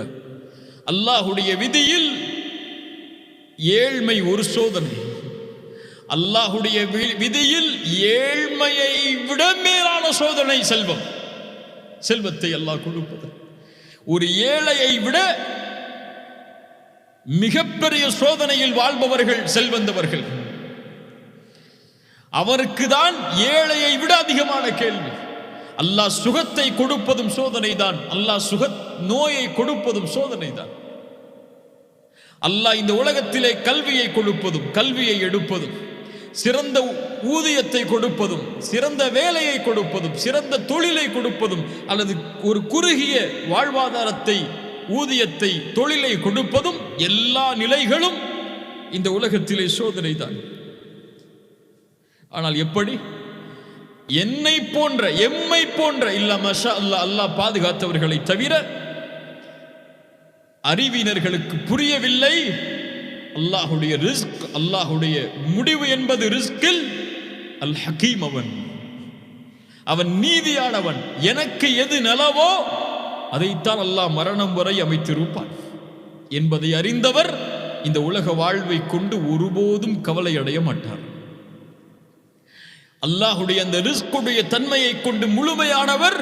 அல்லாஹுடைய விதியில் ஏழ்மை ஒரு சோதனை. அல்லாஹுடைய விதியில் ஏழ்மையை விட மேலான சோதனை செல்வம். செல்வத்தை அல்லாஹ் கொடுப்பது ஒரு ஏழையை விட மிகப்பெரிய சோதனையில் வாழ்பவர்கள் செல்வந்தவர்கள். அவருக்கு தான் ஏழையை விட அதிகமான கேள்வி. அல்லாஹ் சுகத்தை கொடுப்பதும் சோதனை தான். அல்லாஹ் நோயை கொடுப்பதும் சோதனை தான். அல்லாஹ் இந்த உலகத்திலே கல்வியை கொடுப்பதும் கல்வியை எடுப்பதும், சிறந்த ஊதியத்தை கொடுப்பதும், சிறந்த வேலையை கொடுப்பதும், சிறந்த தொழிலை கொடுப்பதும், அல்லது ஒரு குறுகிய வாழ்வாதாரத்தை, ஊதியத்தை, தொழிலை கொடுப்பதும், எல்லா நிலைகளும் இந்த உலகத்திலே சோதனை தான். ஆனால் எப்படி? எம்மை போன்ற இல்ல மஷா அல்லாஹ், அல்லாஹ் பாதுகாத்தவர்களை தவிர அறிவினர்களுக்கு புரியவில்லை அல்லாஹுடைய ரிஸ்க், அல்லாஹுடைய முடிவு என்பது ரிஸ்கில் அல் ஹக்கீம். அவன் நீதியானவன். எனக்கு எது நலவோ அதைத்தான் அல்லாஹ் மரணம் வரை அமைத்திருப்பான் என்பதை அறிந்தவர் இந்த உலக வாழ்வை கொண்டு ஒருபோதும் கவலை அடைய மாட்டார். அல்லாஹுடைய அந்த ரிஸ்குடைய தன்மையை கொண்டு முழுமையானவர்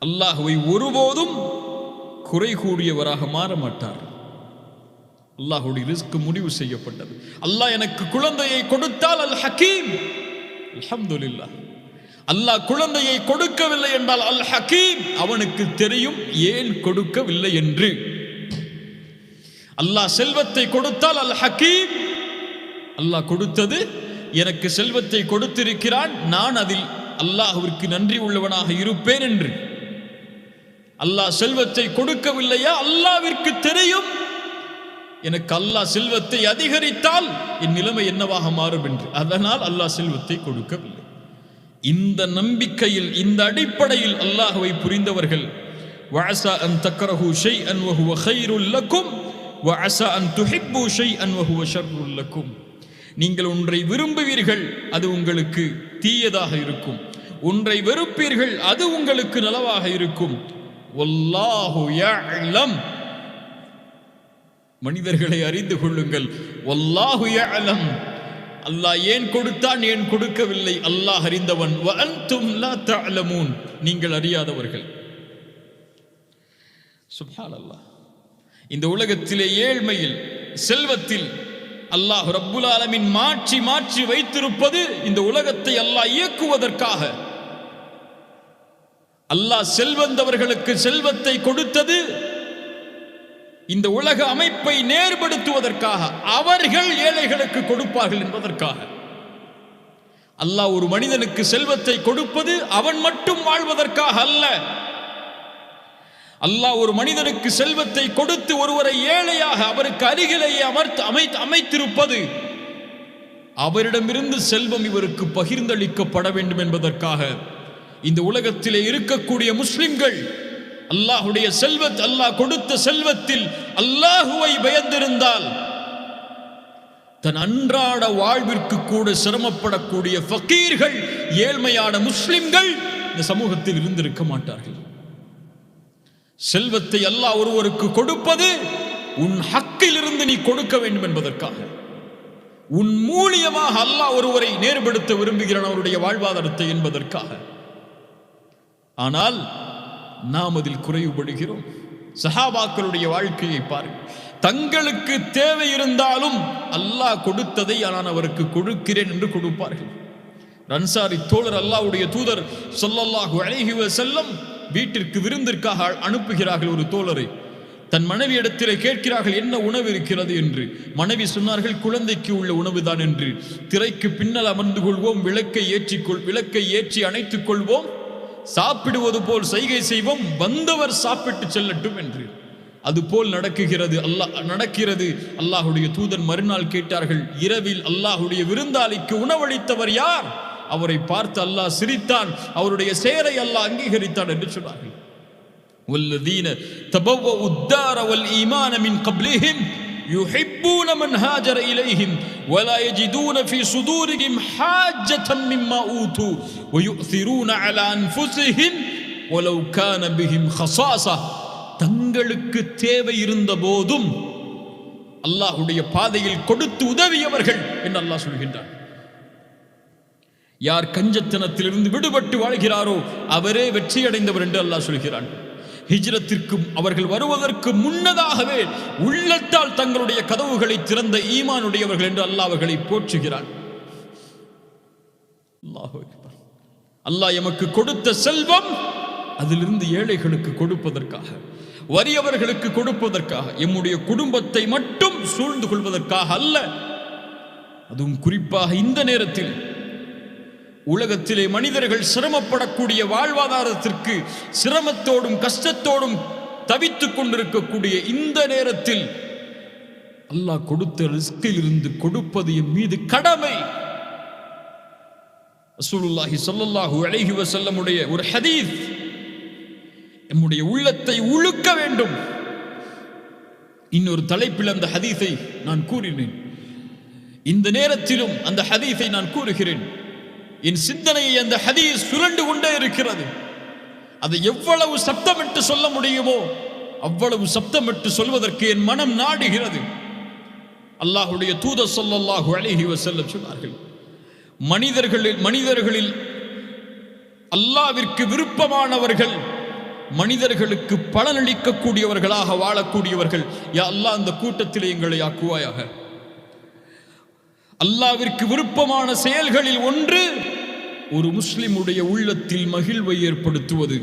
அல்லாஹுவை ஒருபோதும் குறை கூறியவராக மாற மாட்டார். அல்லாஹுடைய ரிஸ்க் முடிவு செய்யப்பட்டது. அல்லாஹ் எனக்கு குழந்தையை கொடுத்தால் அல் ஹக்கீம், அல்ஹம்துலில்லாஹ். அல்லாஹ் குழந்தையை கொடுக்கவில்லை என்றால் அல் ஹக்கீம், அவனுக்கு தெரியும் ஏன் கொடுக்கவில்லை என்று. அல்லாஹ் செல்வத்தை கொடுத்தால் அல் ஹக்கீம், அல்லாஹ் கொடுத்தது, எனக்கு செல்வத்தை கொடுத்திருக்கிறான், நான் அதில் அல்லாஹ்விற்கு நன்றி உள்ளவனாக இருப்பேன் என்று. அல்லாஹ் செல்வத்தை கொடுக்கவில்லையா? அல்லாஹ்விற்கு தெரியும் எனக்கு அல்லாஹ் செல்வத்தை அதிகரித்தால் என் நிலைமை என்னவாக மாறும் என்று. அதனால் அல்லாஹ் செல்வத்தை கொடுக்கவில்லை. இந்த நம்பிக்கையில், இந்த அடிப்படையில் அல்லாஹ்வை புரிந்தவர்கள் வஅஸா அன் தக்ரஹு ஷைஅன் வஹுவ கைருல் லக்கும் வஅஸா அன் துஹிப்பு ஷைஅன் வஹுவ ஷர்ருல் லக்கும். நீங்கள் ஒன்றை விரும்புவீர்கள், அது உங்களுக்கு தீயதாக இருக்கும். ஒன்றை வெறுப்பீர்கள், அது உங்களுக்கு நலவாக இருக்கும். வல்லாஹு யஅலம். மனிதர்களை அறிந்து கொள்ளுங்கள். வல்லாஹு யஅலம். அல்லாஹ் ஏன் கொடுத்தான், ஏன் கொடுக்கவில்லை அல்லாஹ் அறிந்தவன். வ அன்தும் லா தஅலமூன். நீங்கள் அறியாதவர்கள். சுப்ஹானல்லாஹ். இந்த உலகத்திலே ஏழ்மையில், செல்வத்தில் அல்லாஹ் ரப்புல் ஆலமீன் மாற்றி மாற்றி வைத்திருப்பது இந்த உலகத்தை அல்லாஹ் இயக்குவதற்காக. அல்லாஹ் செல்வந்தவர்களுக்கு செல்வத்தை கொடுத்தது இந்த உலக அமைப்பை நேர்படுத்துவதற்காக. அவர்கள் ஏழைகளுக்கு கொடுப்பார்கள் என்பதற்காக. அல்லாஹ் ஒரு மனிதனுக்கு செல்வத்தை கொடுப்பது அவன் மட்டும் வாழ்வதற்காக அல்ல. அல்லாஹ் ஒரு மனிதனுக்கு செல்வத்தை கொடுத்து ஒருவரை ஏழையாக அவருக்கு அருகிலேயே அமைத்திருப்பது அவரிடமிருந்து செல்வம் இவருக்கு பகிர்ந்தளிக்கப்பட வேண்டும் என்பதற்காக. இந்த உலகத்திலே இருக்கக்கூடிய முஸ்லிம்கள் அல்லாஹுடைய அல்லாஹ் கொடுத்த செல்வத்தில் அல்லாஹுவை பயந்திருந்தால் தன் அன்றாட வாழ்விற்கு கூட சிரமப்படக்கூடிய ஃபகீர்கள், ஏழ்மையான முஸ்லிம்கள் இந்த சமூகத்தில் இருந்திருக்க மாட்டார்கள். செல்வத்தை அல்லாஹ் ஒருவருக்கு கொடுப்பது உன் ஹக்கில் இருந்து நீ கொடுக்க வேண்டும் என்பதற்காக. உன் மூலியமாக அல்லாஹ் ஒருவரை நேர்படுத்த விரும்புகிறான் அவருடைய வாழ்வாதாரத்தை என்பதற்காக. ஆனால் நாம் அதில் குறைவுபடுகிறோம். சஹாபாக்களுடைய வாழ்க்கையை பாருங்கள். தங்களுக்கு தேவை இருந்தாலும் அல்லாஹ் கொடுத்ததை நான் அவருக்கு கொடுக்கிறேன் என்று கொடுப்பார்கள். அன்சாரி தோழர் அல்லாஹ்வுடைய தூதர் ஸல்லல்லாஹு அலைஹி வஸல்லம் வீட்டிற்கு விருந்திற்காக அனுப்புகிறார்கள். ஒரு தோழரை தன் மனைவி இடத்திலே கேட்கிறார்கள், என்ன உணவு இருக்கிறது என்று. மனைவி சொன்னார்கள், குழந்தைக்கு உள்ள உணவுதான் என்று. திரைக்கு பின்னல் அமர்ந்து கொள்வோம், விளக்கை ஏற்றி அணைத்துக் கொள்வோம், சாப்பிடுவது போல் செய்கை செய்வோம், வந்தவர் சாப்பிட்டு செல்லட்டும் என்று. அதுபோல் நடக்கிறது. அல்லாஹுடைய தூதன் மறுநாள் கேட்டார்கள், இரவில் அல்லாஹுடைய விருந்தாளிக்கு உணவளித்தவர் யார்? அவரை பார்த்து அல்லாஹ் சிரித்தான், அவருடைய செயலை அல்லாஹ் அங்கீகரித்தான் என்று சொன்னார்கள். والذين تبوأوا الدار والإيمان من قبلهم يحبون من هاجر إليهم ولا يجدون في صدورهم حاجة مما أوتوا ويؤثرون على أنفسهم ولو كان بهم خصاصة. தங்களுக்கு தேவை இருந்த போதும் அல்லாஹ்வுடைய பாதையில் கொடுத்து உதவியவர்கள் என்று அல்லாஹ் சொல்கின்றார். யார் கஞ்சத்தனத்திலிருந்து விடுபட்டு வாழ்கிறாரோ அவரே வெற்றியடைந்தவர் என்று அல்லாஹ் சொல்கிறான். ஹிஜ்ரத்திற்கு அவர்கள் வருவதற்கு முன்னதாகவே உள்ளத்தால் தங்களுடைய கதவுகளை திறந்த ஈமானுடையவர்கள் என்று அல்லாஹ் அவர்களை போற்றுகிறான். அல்லாஹ் எமக்கு கொடுத்த செல்வம் அதிலிருந்து ஏழைகளுக்கு கொடுப்பதற்காக, வறியவர்களுக்கு கொடுப்பதற்காக, எம்முடைய குடும்பத்தை மட்டும் சூழ்ந்து கொள்வதற்காக அல்ல. அதுவும் குறிப்பாக இந்த நேரத்தில் உலகத்திலே மனிதர்கள் சிரமப்படக்கூடிய வாழ்வாதாரத்திற்கு சிரமத்தோடும் கஷ்டத்தோடும் தவித்துக் கொண்டிருக்கக்கூடிய இந்த நேரத்தில் அல்லாஹ் கொடுத்த ரிஸ்கில் இருந்து கொடுப்பது என் மீது கடமை. ரசூலுல்லாஹி ஸல்லல்லாஹு அலைஹி வஸல்லமுடைய ஒரு ஹதீஸ் நம்முடைய உள்ளத்தை உழுக்க வேண்டும். இன்னொரு தலைப்பில் அந்த ஹதீஸை நான் கூறினேன். இந்த நேரத்திலும் அந்த ஹதீஸை நான் கூறுகிறேன். என் சிந்தனையை அந்த ஹதீஸ் சுரண்டு கொண்டே இருக்கிறது. அதை எவ்வளவு சப்தமிட்டு சொல்ல முடியுமோ அவ்வளவு சப்தமிட்டு சொல்வதற்கு என் மனம் நாடுகிறது. அல்லாஹ்வுடைய தூதர் ஸல்லல்லாஹு அலைஹி வஸல்லம் சொன்னார்கள், மனிதர்களில் அல்லாஹ்விற்கு விருப்பமானவர்கள், மனிதர்களுக்கு பலனளிக்கக்கூடியவர்களாக வாழக்கூடியவர்கள். யா அல்லாஹ் அந்த கூட்டத்திலே எங்களை ஆக்குவாயாக. அல்லாஹ்விற்கு விருப்பமான செயல்களில் ஒன்று ஒரு முஸ்லிமுடைய உள்ளத்தில் மகிழ்வை ஏற்படுத்துவது,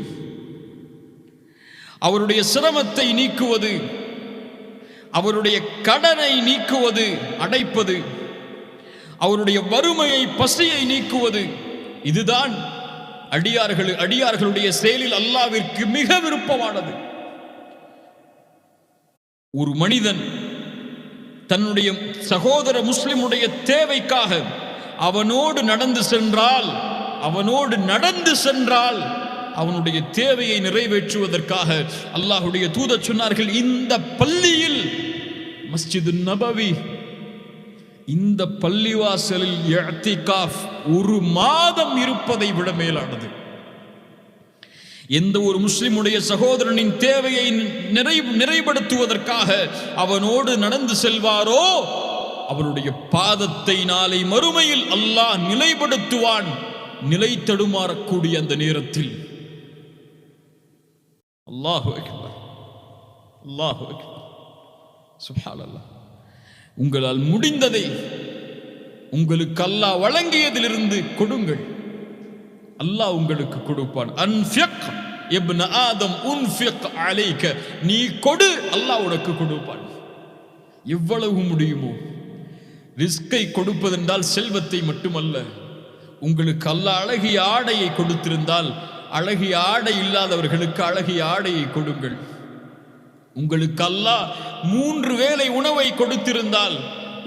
அவருடைய சிரமத்தை நீக்குவது, அவருடைய கடனை நீக்குவது, அடைப்பது, அவருடைய வறுமையை பசியை நீக்குவது. இதுதான் அடியார்களுடைய செயலில் அல்லாஹ்விற்கு மிக விருப்பமானது. ஒரு மனிதன் தன்னுடைய சகோதர முஸ்லிமுடைய தேவைக்காக அவனோடு நடந்து சென்றால் அவனுடைய தேவையை நிறைவேற்றுவதற்காக அல்லாஹ்வுடைய தூதர் சொன்னார்கள், இந்த பள்ளியில் மஸ்ஜிது நபவி, இந்த பள்ளிவாசலில் இஅ்திகாஃப் ஒரு மாதம் இருப்பதை விட மேலானது. எந்த ஒரு முஸ்லிமுடைய சகோதரனின் தேவையை நிறைப்படுத்துவதற்காக அவனோடு நடந்து செல்வாரோ அவருடைய பாதத்தை நாளை மறுமையில் அல்லாஹ் நிலைப்படுத்துவான். நிலை தடுமாறக்கூடிய அந்த நேரத்தில் அல்லாஹு அக்பர், அல்லாஹு அக்பர், சுப்ஹானல்லாஹ். உங்களால் முடிந்ததை உங்களுக்கு அல்லாஹ் வழங்கியதிலிருந்து கொடுங்கள், அல்லாஹ் உங்களுக்கு கொடுப்பான். அன்ஃபிக் இப்ன ஆதம் உன்ஃபிக் அலைக, நீ கொடு, அல்லாஹ் உனக்கு கொடுப்பான். எவ்வளவு முடியுமோ. ரிஸ்கை கொடுப்பதென்றால் செல்வத்தை மட்டுமல்ல. உங்களுக்கு அல்லாஹ் அழகிய ஆடையை கொடுத்திருந்தால் அழகிய ஆடை இல்லாதவர்களுக்கு அழகிய ஆடையை கொடுங்கள். உங்களுக்கு அல்லாஹ் 3 வேளை உணவை கொடுத்திருந்தால்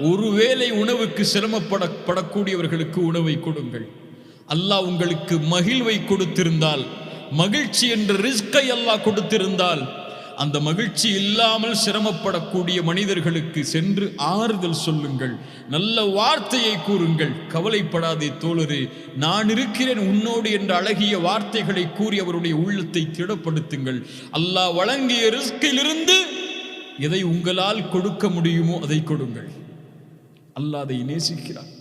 ஒரு வேளை உணவுக்கு சிரமப்படக்கூடியவர்களுக்கு உணவை கொடுங்கள். அல்லாஹ் உங்களுக்கு மகிழ்வை கொடுத்திருந்தால், மகிழ்ச்சி என்ற ரிஸ்கை அல்லாஹ் கொடுத்திருந்தால், அந்த மகிழ்ச்சி இல்லாமல் சிரமப்படக்கூடிய மனிதர்களுக்கு சென்று ஆறுதல் சொல்லுங்கள், நல்ல வார்த்தையை கூறுங்கள். கவலைப்படாதே தோழரே, நான் இருக்கிறேன் உன்னோடு என்ற அழகிய வார்த்தைகளை கூறி அவருடைய உள்ளத்தை திடப்படுத்துங்கள். அல்லாஹ் வழங்கிய ரிஸ்கிலிருந்து எதை உங்களால் கொடுக்க முடியுமோ அதை கொடுங்கள். அல்லாஹ் அதை நேசிக்கிறார்.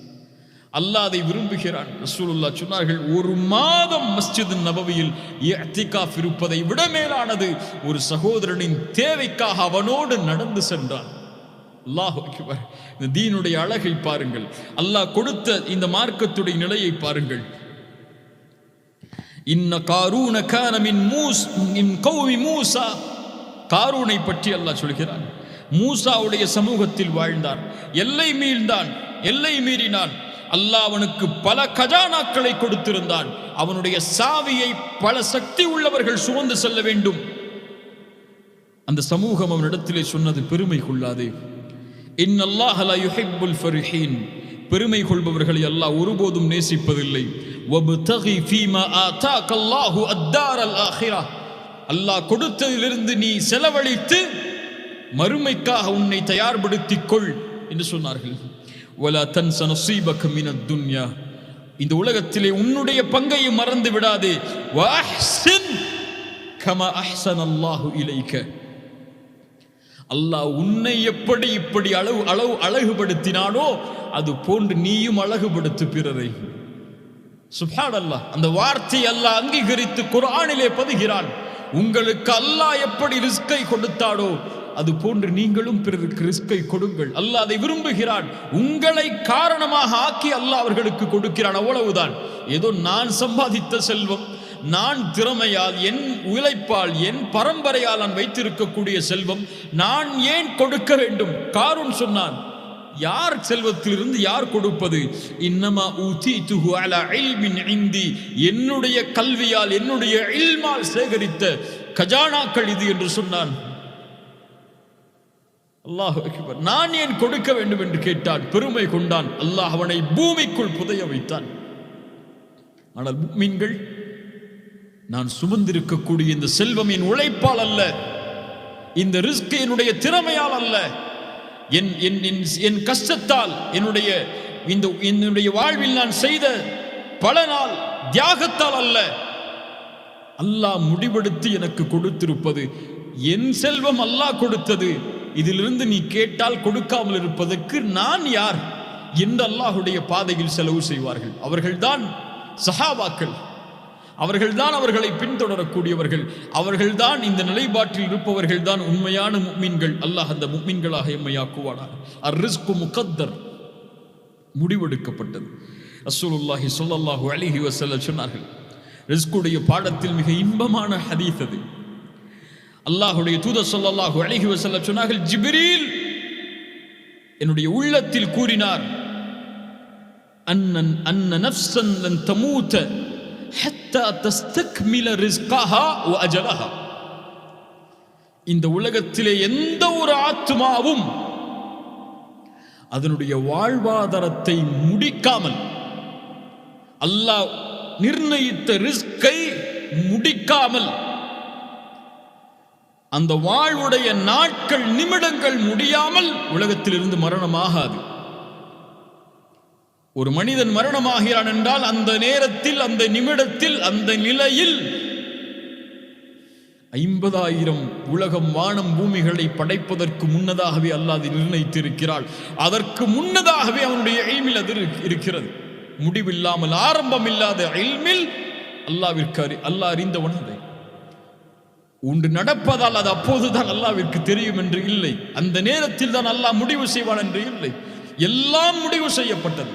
அல்லாஹ் அதை விரும்புகிறான். ரசூலுல்லாஹ் சொன்னார்கள், ஒரு மாதம் மஸ்ஜித் நபவியில் இஅ்திகாஃப் இருப்பதை விட மேலானது ஒரு சகோதரனின் தேவைக்காக அவனோடு நடந்து சென்றான். அல்லாஹ் அக்பர். இந்த தீனுடைய அழகை பாருங்கள், அல்லாஹ் கொடுத்த இந்த மார்க்கத்துடைய நிலையை பாருங்கள். இன்ன காரூன கான மின் கௌமி மூசா. காரூனை பற்றி அல்லாஹ் சொல்கிறான், மூசாவுடைய சமூகத்தில் வாழ்ந்தார், எல்லை மீறினான், எல்லை மீறினான். அல்லாஹ் அவனுக்கு பல கஜானாக்களை கொடுத்திருந்தான். அவனுடைய சாவியை பல சக்தி உள்ளவர்கள் சுமந்து செல்ல வேண்டும். அந்த சமூகம் அவனிடத்திலே சொன்னது, பெருமை கொள்ளாதே, இன்னல்லாஹ லா யுஹிப்புல் ஃபரிஹீன். பெருமை கொள்பவர்களை அல்லாஹ் ஒருபோதும் நேசிப்பதில்லை. வப்தகி ஃபீமா ஆதாகல்லாஹு அத்தாரல் ஆகிரா. அல்லாஹ் கொடுத்ததிலிருந்து நீ செலவழித்து மறுமைக்காக உன்னை தயார்படுத்திக் கொள் என்று சொன்னார்கள். வலா தன்ஸ நஸீபக மினத் துன்யா. இந்த உலகத்திலே உன்னுடைய பங்கையும் மறந்து விடாதே. வஅஹ்சின் கமா அஹ்ஸனல்லாஹு இலைக. அல்லாஹ் உன்னை எப்படி இப்படி அழகுபடுத்தினானோ அது போன்று நீயும் அழகுபடுத்து பிறரை. சுப்ஹானல்லாஹ். அந்த வார்த்தை அல்லாஹ் அங்கீகரித்து குர்ஆனிலே பதிகிறான். உங்களுக்கு அல்லாஹ் எப்படி ரிஸ்கை கொடுத்தாடோ அது போன்று நீங்களும் பிறருக்கு ரிஸ்கை கொடுங்கள். அல்லாஹ் அதை விரும்புகிறான். உங்களை காரணமாக ஆக்கி அல்லாஹ் அவர்களுக்கு கொடுக்கிறான், அவ்வளவுதான். ஏதோ நான் சம்பாதித்த செல்வம், நான் திறமையால், என் உழைப்பால், என் பரம்பரையால் நான் வைத்திருக்கக்கூடிய செல்வம் நான் ஏன் கொடுக்க வேண்டும்? காரூன் சொன்னான், யார் செல்வத்திலிருந்து யார் கொடுப்பது? இன்னமா ஊதீதுஹு அலா இல்மின் இந்தி. என்னுடைய கல்வியால், என்னுடைய இல்மால் சேகரித்த கஜானாக்கள் இது என்று சொன்னான். அல்லாஹ் அக்பர். நான் ஏன் கொடுக்க வேண்டும் என்று கேட்டான், பெருமை கொண்டான். அல்லாஹ் அவனை பூமிக்குள் புதைய வைத்தான். ஆனால் முஃமின்கள், நான் சுமந்திருக்கக்கூடிய இந்த செல்வம் என் உழைப்பால் அல்ல, இந்த ரிஸ்க் என்னுடைய திறமையால் அல்ல, என் கஷ்டத்தால், என்னுடைய வாழ்வில் நான் செய்த பல நாள் தியாகத்தால் அல்ல, அல்லாஹ் முடிவெடுத்து எனக்கு கொடுத்திருப்பது. என் செல்வம் அல்லாஹ் கொடுத்தது. இதிலிருந்து நீ கேட்டால் கொடுக்காமல் இருப்பதற்கு நான் யார் என்று அல்லாஹுடைய பாதையில் செலவு செய்வார்கள். அவர்கள்தான் சஹாபாக்கள், அவர்கள்தான் அவர்களை பின்தொடரக்கூடியவர்கள், அவர்கள்தான் இந்த நிலைப்பாட்டில் இருப்பவர்கள் தான் உண்மையான முஃமின்கள். அல்லாஹ் அந்த முஃமின்களாக எம்மையாக்குவானாக. அர்-ரிஸ்கு முகத்தர், முடிவெடுக்கப்பட்டது. ரசூலுல்லாஹி ஸல்லல்லாஹு அலைஹி வஸல்லம் சொன்னார்கள், ரிஸ்குடைய பாடத்தில் மிக இன்பமான ஹதீஸ் அது. அல்லாஹ்வுடைய தூதர் ஸல்லல்லாஹு அலைஹி வஸல்லம் சொன்னார்கள், ஜிப்ரீல் என்னுடைய உள்ளத்தில் கூறினார், அன்ன நஃப்ஸன் லன் தமூத ஹத்தா தஸ்தக்மில ரிஸ்கஹா வ அஜலஹா. இந்த உலகத்திலே எந்த ஒரு ஆத்மாவும் அதனுடைய வாழ்வாதாரத்தை முடிக்காமல், அல்லாஹ் நிர்ணயித்த ரிஸ்கை முடிக்காமல், அந்த வாழ்வுடைய நாட்கள் நிமிடங்கள் முடியாமல் உலகத்திலிருந்து மரணமாகாது. ஒரு மனிதன் மரணமாகிறான் என்றால் அந்த நேரத்தில், அந்த நிமிடத்தில், அந்த நிலையில் 50,000 உலகம் வானம் பூமிகளை படைப்பதற்கு முன்னதாகவே அல்லாஹ் நிர்ணயித்திருக்கிறாள். அதற்கு முன்னதாகவே அவனுடைய இல்மில் அது இருக்கிறது. முடிவில்லாமல், ஆரம்பம் இல்லாத இல்மில் அல்லாஹ் அறிந்தவன். அதை ஒன்று நடப்பதால் அது அப்போதுதான் அல்லாஹ்விற்கு தெரியும் என்று இல்லை, அந்த நேரத்தில் தான் அல்லாஹ் முடிவு செய்வான் என்று இல்லை. எல்லாம் முடிவு செய்யப்பட்டது.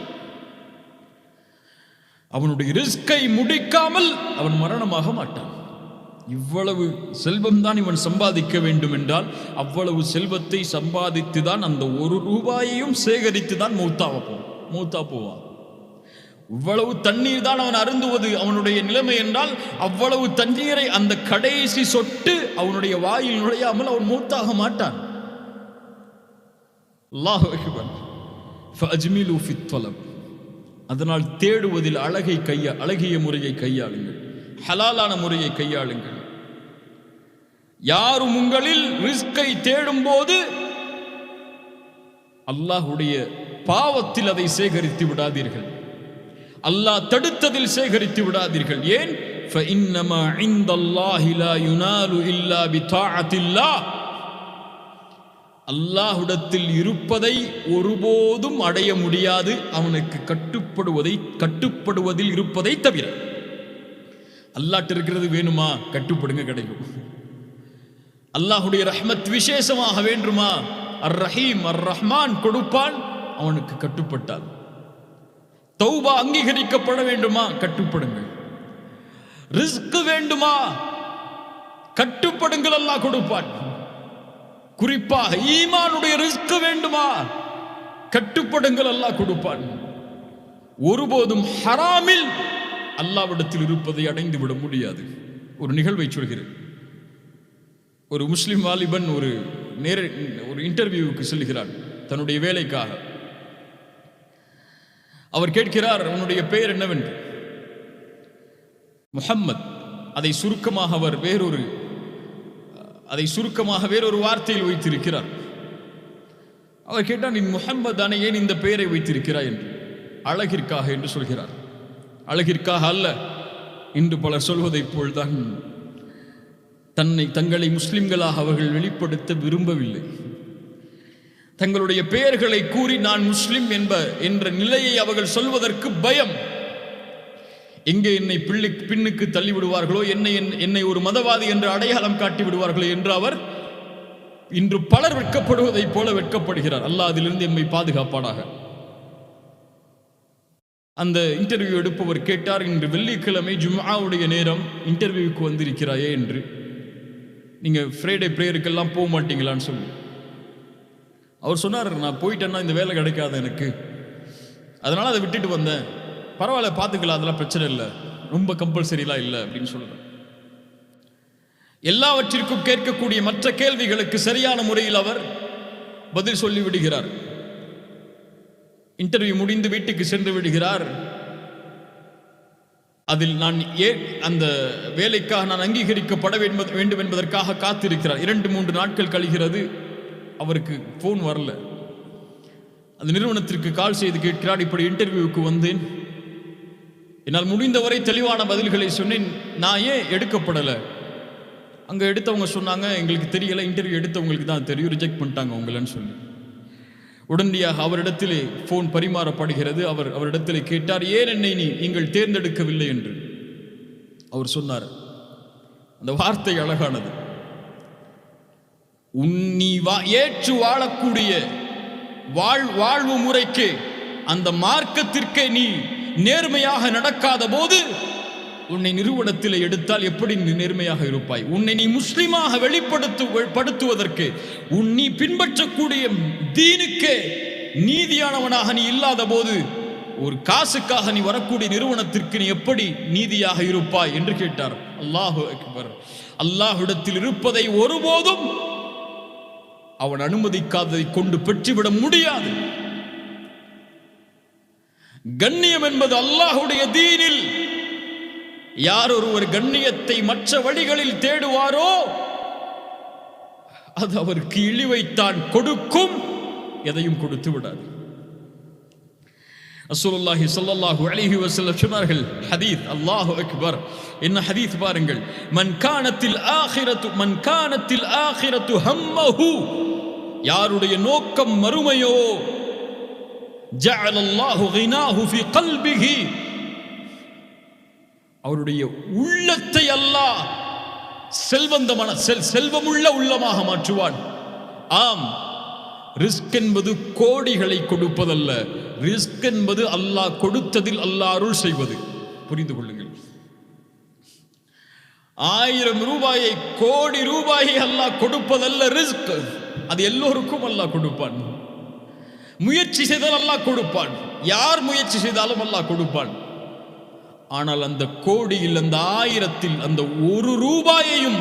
அவனுடைய ரிஸ்கை முடிக்காமல் அவன் மரணமாக மாட்டான். இவ்வளவு செல்வம் தான் இவன் சம்பாதிக்க வேண்டும் என்றால் அவ்வளவு செல்வத்தை சம்பாதித்து தான், அந்த ஒரு ரூபாயையும் சேகரித்து தான் மௌத்தா போவான். இவ்வளவு தண்ணீர் தான் அவன் அருந்துவது அவனுடைய நிலைமை என்றால், அவ்வளவு தண்ணீரை அந்த கடைசி சொட்டு அவனுடைய வாயில் நுழையாமல் அவன் மௌத்தாக மாட்டான். அல்லாஹு அக்பர். ஃபஅஜ்மிலு ஃபித் தலப். அதனால் தேடுவதில் அழகிய முறையை கையாளுங்கள், ஹலாலான முறையை கையாளுங்கள். யாரும் உங்களில் ரிஸ்கை தேடும் போது அல்லாஹ்வுடைய பாவத்தில் அதை சேகரித்து விடாதீர்கள், அல்லாஹ் தடுத்ததில் சேகரித்து விடாதீர்கள். ஏன்? فإنما عند الله لا ينال إلا بطاعة الله. அல்லாஹ்விடத்தில் இருப்பதை ஒருபோதும் அடைய முடியாது, அவனுக்கு கட்டுப்படுவதில் இருப்பதை தவிர. அல்லாஹ்ட்ட இருக்கிறது வேணுமா, கட்டுப்படுங்க, கிடைக்கும். அல்லாஹ்வுடைய ரஹ்மத் விசேஷமாக வேண்டுமா, அர் ரஹீம் அர் ரஹ்மான் கொடுப்பான், அவனுக்கு கட்டுப்பட்டால். தௌபா அங்கீகரிக்கப்பட வேண்டுமா, கட்டுப்படுங்கள். ரிஸ்க் வேண்டுமா, கட்டுப்படுங்கள், அல்லாஹ் கொடுப்பான். குறிப்பாக ஈமானுடைய ரிஸ்க் வேண்டுமா, கட்டுப்படுங்கள், அல்லாஹ் கொடுப்பான். ஒருபோதும் ஹராமில் அல்லாஹ்விடத்தில் இருப்பதை அடைந்து விட முடியாது. ஒரு நிகழ்வை சொல்கிறேன். ஒரு முஸ்லிம் வாலிபன் ஒரு இன்டர்வியூவுக்கு செல்கிறார் தன்னுடைய வேலைக்காக. அவர் கேட்கிறார், உன்னுடைய பெயர் என்னவென்று. முஹம்மத். அதை சுருக்கமாக வேறொரு வார்த்தையில் வைத்திருக்கிறார். அவர் கேட்டார், நீ முஹம்மத் தானே, ஏன் இந்த பெயரை வைத்திருக்கிறாய் என்று. அழகிற்காக என்று சொல்கிறார். அழகிற்காக அல்ல, இன்று பலர் சொல்வதைப் போல்தான் தங்களை முஸ்லிம்களாக அவர்கள் வெளிப்படுத்த விரும்பவில்லை. தங்களுடைய பெயர்களை கூறி நான் முஸ்லிம் என்ற நிலையை அவர்கள் சொல்வதற்கு பயம். எங்கே என்னை பின்னுக்கு தள்ளி விடுவார்களோ, என்னை ஒரு மதவாதி என்று அடையாளம் காட்டி விடுவார்களோ என்று அவர் இன்று பலர் வெட்கப்படுவதைப் போல வெட்கப்படுகிறார். அல்லாஹ் அதிலிருந்து எம்மை பாதுகாப்பானாக. அந்த இன்டர்வியூ எடுப்பவர் கேட்டார், இன்று வெள்ளிக்கிழமை ஜும்ஆவுடைய நேரம், இன்டர்வியூக்கு வந்திருக்கிறாயே என்று. நீங்கள் ஃப்ரைடே ப்ரேயருக்கெல்லாம் போக மாட்டீங்களான்னு சொல்லி. அவர் சொன்னார், நான் போயிட்டேன்னா இந்த வேலை கிடைக்காது எனக்கு, அதனால் அதை விட்டுட்டு வந்தேன். பரவாயில்ல, பார்த்துக்கலாம், அதெல்லாம் பிரச்சனை இல்லை, ரொம்ப கம்பல்சரிலாம் இல்லை அப்படின்னு சொல்கிறேன். எல்லாவற்றிற்கும் கேட்கக்கூடிய மற்ற கேள்விகளுக்கு சரியான முறையில் அவர் பதில் சொல்லி விடுகிறார். இன்டர்வியூ முடிந்து வீட்டுக்கு சென்று விடுகிறார். அதில் அந்த வேலைக்காக நான் அங்கீகரிக்கப்பட வேண்டும் என்பதற்காக காத்திருக்கிறார். 2-3 நாட்கள் கழிகிறது, அவருக்கு போன் வரல. அந்த நிறுவனத்திற்கு கால் செய்து கேட்கிறார், இப்படி இன்டர்வியூவுக்கு வந்தேன், என்னால் முடிந்தவரை தெளிவான பதில்களை சொன்னேன், நான் ஏன் எடுக்கப்படலை. அங்கே எடுத்தவங்க சொன்னாங்க, எங்களுக்கு தெரியலை, இன்டர்வியூ எடுத்தவங்களுக்கு தான் தெரியும், ரிஜெக்ட் பண்ணிட்டாங்க உங்களன்னு சொல்லி. உடனடியாக அவரிடத்திலே போன் பரிமாறப்படுகிறது. அவரிடத்திலே கேட்டார், ஏன் என்னை நீங்கள் தேர்ந்தெடுக்கவில்லை என்று. அவர் சொன்னார், அந்த வார்த்தை அழகானது, நீ ஏற்று வாழக்கூடிய வாழ்வு முறைக்கு, அந்த மார்க்கத்திற்கே நீ நேர்மையாக நடக்காத போது உன்னை நிறுவனத்தில் எடுத்தால் எப்படி நேர்மையாக இருப்பாய்? உன்னை நீ முஸ்லிமாக வெளிப்படுத்துவதற்கு, நீ பின்பற்றக்கூடிய தீனுக்கு நீதியானவனாக நீ இல்லாத போது, ஒரு காசுக்காக நீ வரக்கூடிய நிறுவனத்திற்கு நீ எப்படி நீதியாக இருப்பாய் என்று கேட்டார். அல்லாஹு அக்பர். அல்லாஹ்விடத்தில் இருப்பதை ஒருபோதும் அவன் அனுமதிக்காததை கொண்டு பெற்றுவிட முடியாது. கண்ணியம் என்பது அல்லாஹ்வுடைய தீனில். யார் ஒருவர் கண்ணியத்தை மற்ற வழிகளில் தேடுவாரோ அது அவருக்கு இழிவைத்தான் கொடுக்கும், எதையும் கொடுத்து விடாது. ரசூலுல்லாஹி ஸல்லல்லாஹு அலைஹி வஸல்லம் சொன்னார்கள், ஹதீஸ், அல்லாஹு அக்பர், என்ன ஹதீஸ் பாருங்கள். மன் கானத்தில் ஆகிரத்து ஹம்மஹு, யாருடைய நோக்கம் மறுமையோ, ஜஅலல்லாஹு கினாஹு ஃபீ கல்பிஹி, அவருடைய உள்ளத்தை அல்லாஹ் செல்வமுள்ள உள்ளமாக மாற்றுவான். ஆம், ரிஸ்க் என்பது கோடிகளை கொடுப்பதல்ல, ரிஸ்க் என்பது அல்லாஹ் கொடுத்ததில் அல்லாஹ் அருள் செய்வது. புரிந்து கொள்ளுங்கள். 1000 ரூபாயை, கோடி ரூபாயை அல்லாஹ் கொடுப்பதல்ல ரிஸ்க். அது எல்லோருக்கும் அல்லாஹ் கொடுப்பான். முயற்சி செய்தால் அல்லாஹ் கொடுப்பான். யார் முயற்சி செய்தாலும் அல்லாஹ் கொடுப்பான். ஆனால் அந்த கோடியில், அந்த 1000-ல் அந்த 1 ரூபாயையும்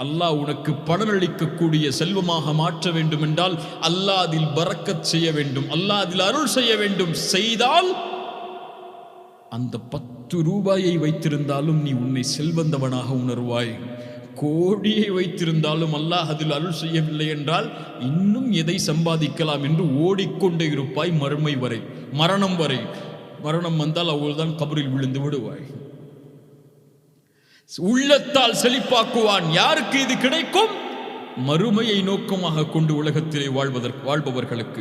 அல்லாஹ் உனக்கு பலனளிக்கக்கூடிய செல்வமாக மாற்ற வேண்டும் என்றால் அல்லாஹ் அதில் பரக்கத் செய்ய வேண்டும், அல்லாஹ் அதில் அருள் செய்ய வேண்டும். செய்தால் அந்த 10 ரூபாயை வைத்திருந்தாலும் நீ உன்னை செல்வந்தவனாக உணர்வாய். கோடியை வைத்திருந்தாலும் அல்லாஹ் அதில் அருள் செய்யவில்லை என்றால் இன்னும் எதை சம்பாதிக்கலாம் என்று ஓடிக்கொண்டே இருப்பாய் மறுமை வரை, மரணம் வரை. மரணம் வந்தால் அவள்தான் கபரில் விழுந்து விடுவாய். உள்ளத்தால் செழிப்பாக்குவான். யாருக்கு இது கிடைக்கும்? மறுமையை நோக்கமாக கொண்டு உலகத்திலே வாழ்பவர்களுக்கு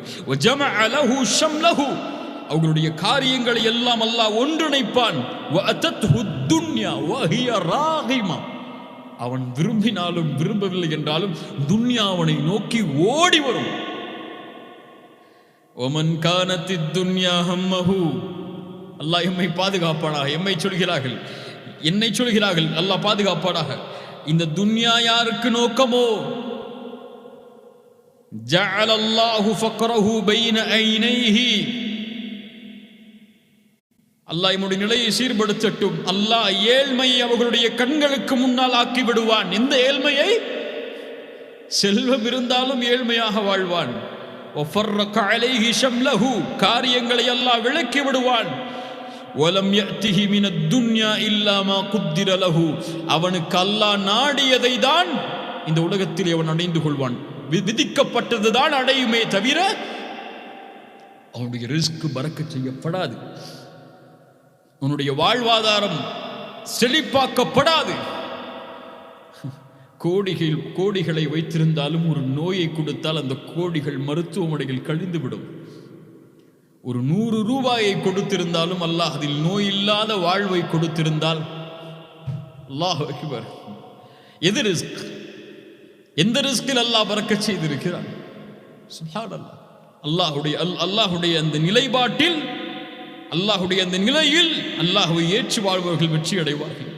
அவர்களுடைய காரியங்களை எல்லாம் அல்லாஹ் ஒன்றிணைப்பான். அவன் விரும்பினாலும் விரும்பவில்லை என்றாலும் துன்யா அவனை நோக்கி ஓடி வரும். ஒமன் கானத்தி துன்யா ஹம்மஹு. அல்லாஹ் எம்மை பாதுகாப்பானாக. என்னை சொல்கிறார்கள் அல்லாஹ் பாதுகாப்பானாக. இந்த துன்யா யாருக்கு நோக்கமோ ஜஅலல்லாஹு ஃபக்ரஹு பைன ஐனைஹி. அல்லாஹ் நம்முடைய நிலையை சீர்படுத்தட்டும். அல்லாஹ் ஏழ்மையை அவர்களுடைய கண்களுக்கு முன்னால் ஆக்கி விடுவான். இந்த ஏழ்மையை, செல்வம் இருந்தாலும் ஏழ்மையாக வாழ்வான். வஃபர்ரக அலைஹி ஷம்லஹு. காரியங்களை அல்லாஹ் விளக்கி விடுவான். வலம் யஅதிஹி மினத் துன்யா இல்லா மா குத்திர லஹு. அவனுக்கு அல்லாஹ் நாடியதை தான் இந்த உலகத்தில் அவன் அடைந்து கொள்வான். விதிக்கப்பட்டது தான் அடையுமே தவிர அவனுடைய ரிஸ்க் பறக்கச் செய்யப்படாது. அவனுடைய வாழ்வாதாரம் செழிப்பாக்கப்படாது. கோடிகளை வைத்திருந்தாலும் ஒரு நோயை கொடுத்தால் அந்த கோடிகள் மருத்துவமனைகள் கழிந்துவிடும். ஒரு 100 ரூபாயை கொடுத்திருந்தாலும் அல்லாஹ் அதில் நோய் இல்லாத வாழ்வை கொடுத்திருந்தால், அல்லாஹ் அக்பர், எது ரிஸ்க்? எந்த ரிஸ்கில் அல்லாஹ் பறக்கச் செய்திருக்கிறான்? சுப்ஹானல்லாஹ். அல்லாஹுடைய அந்த நிலைப்பாட்டில், அல்லாஹுடைய அந்த நிலையில் அல்லாஹ்வை ஏற்று வாழ்பவர்கள் வெற்றி அடைவார்கள்.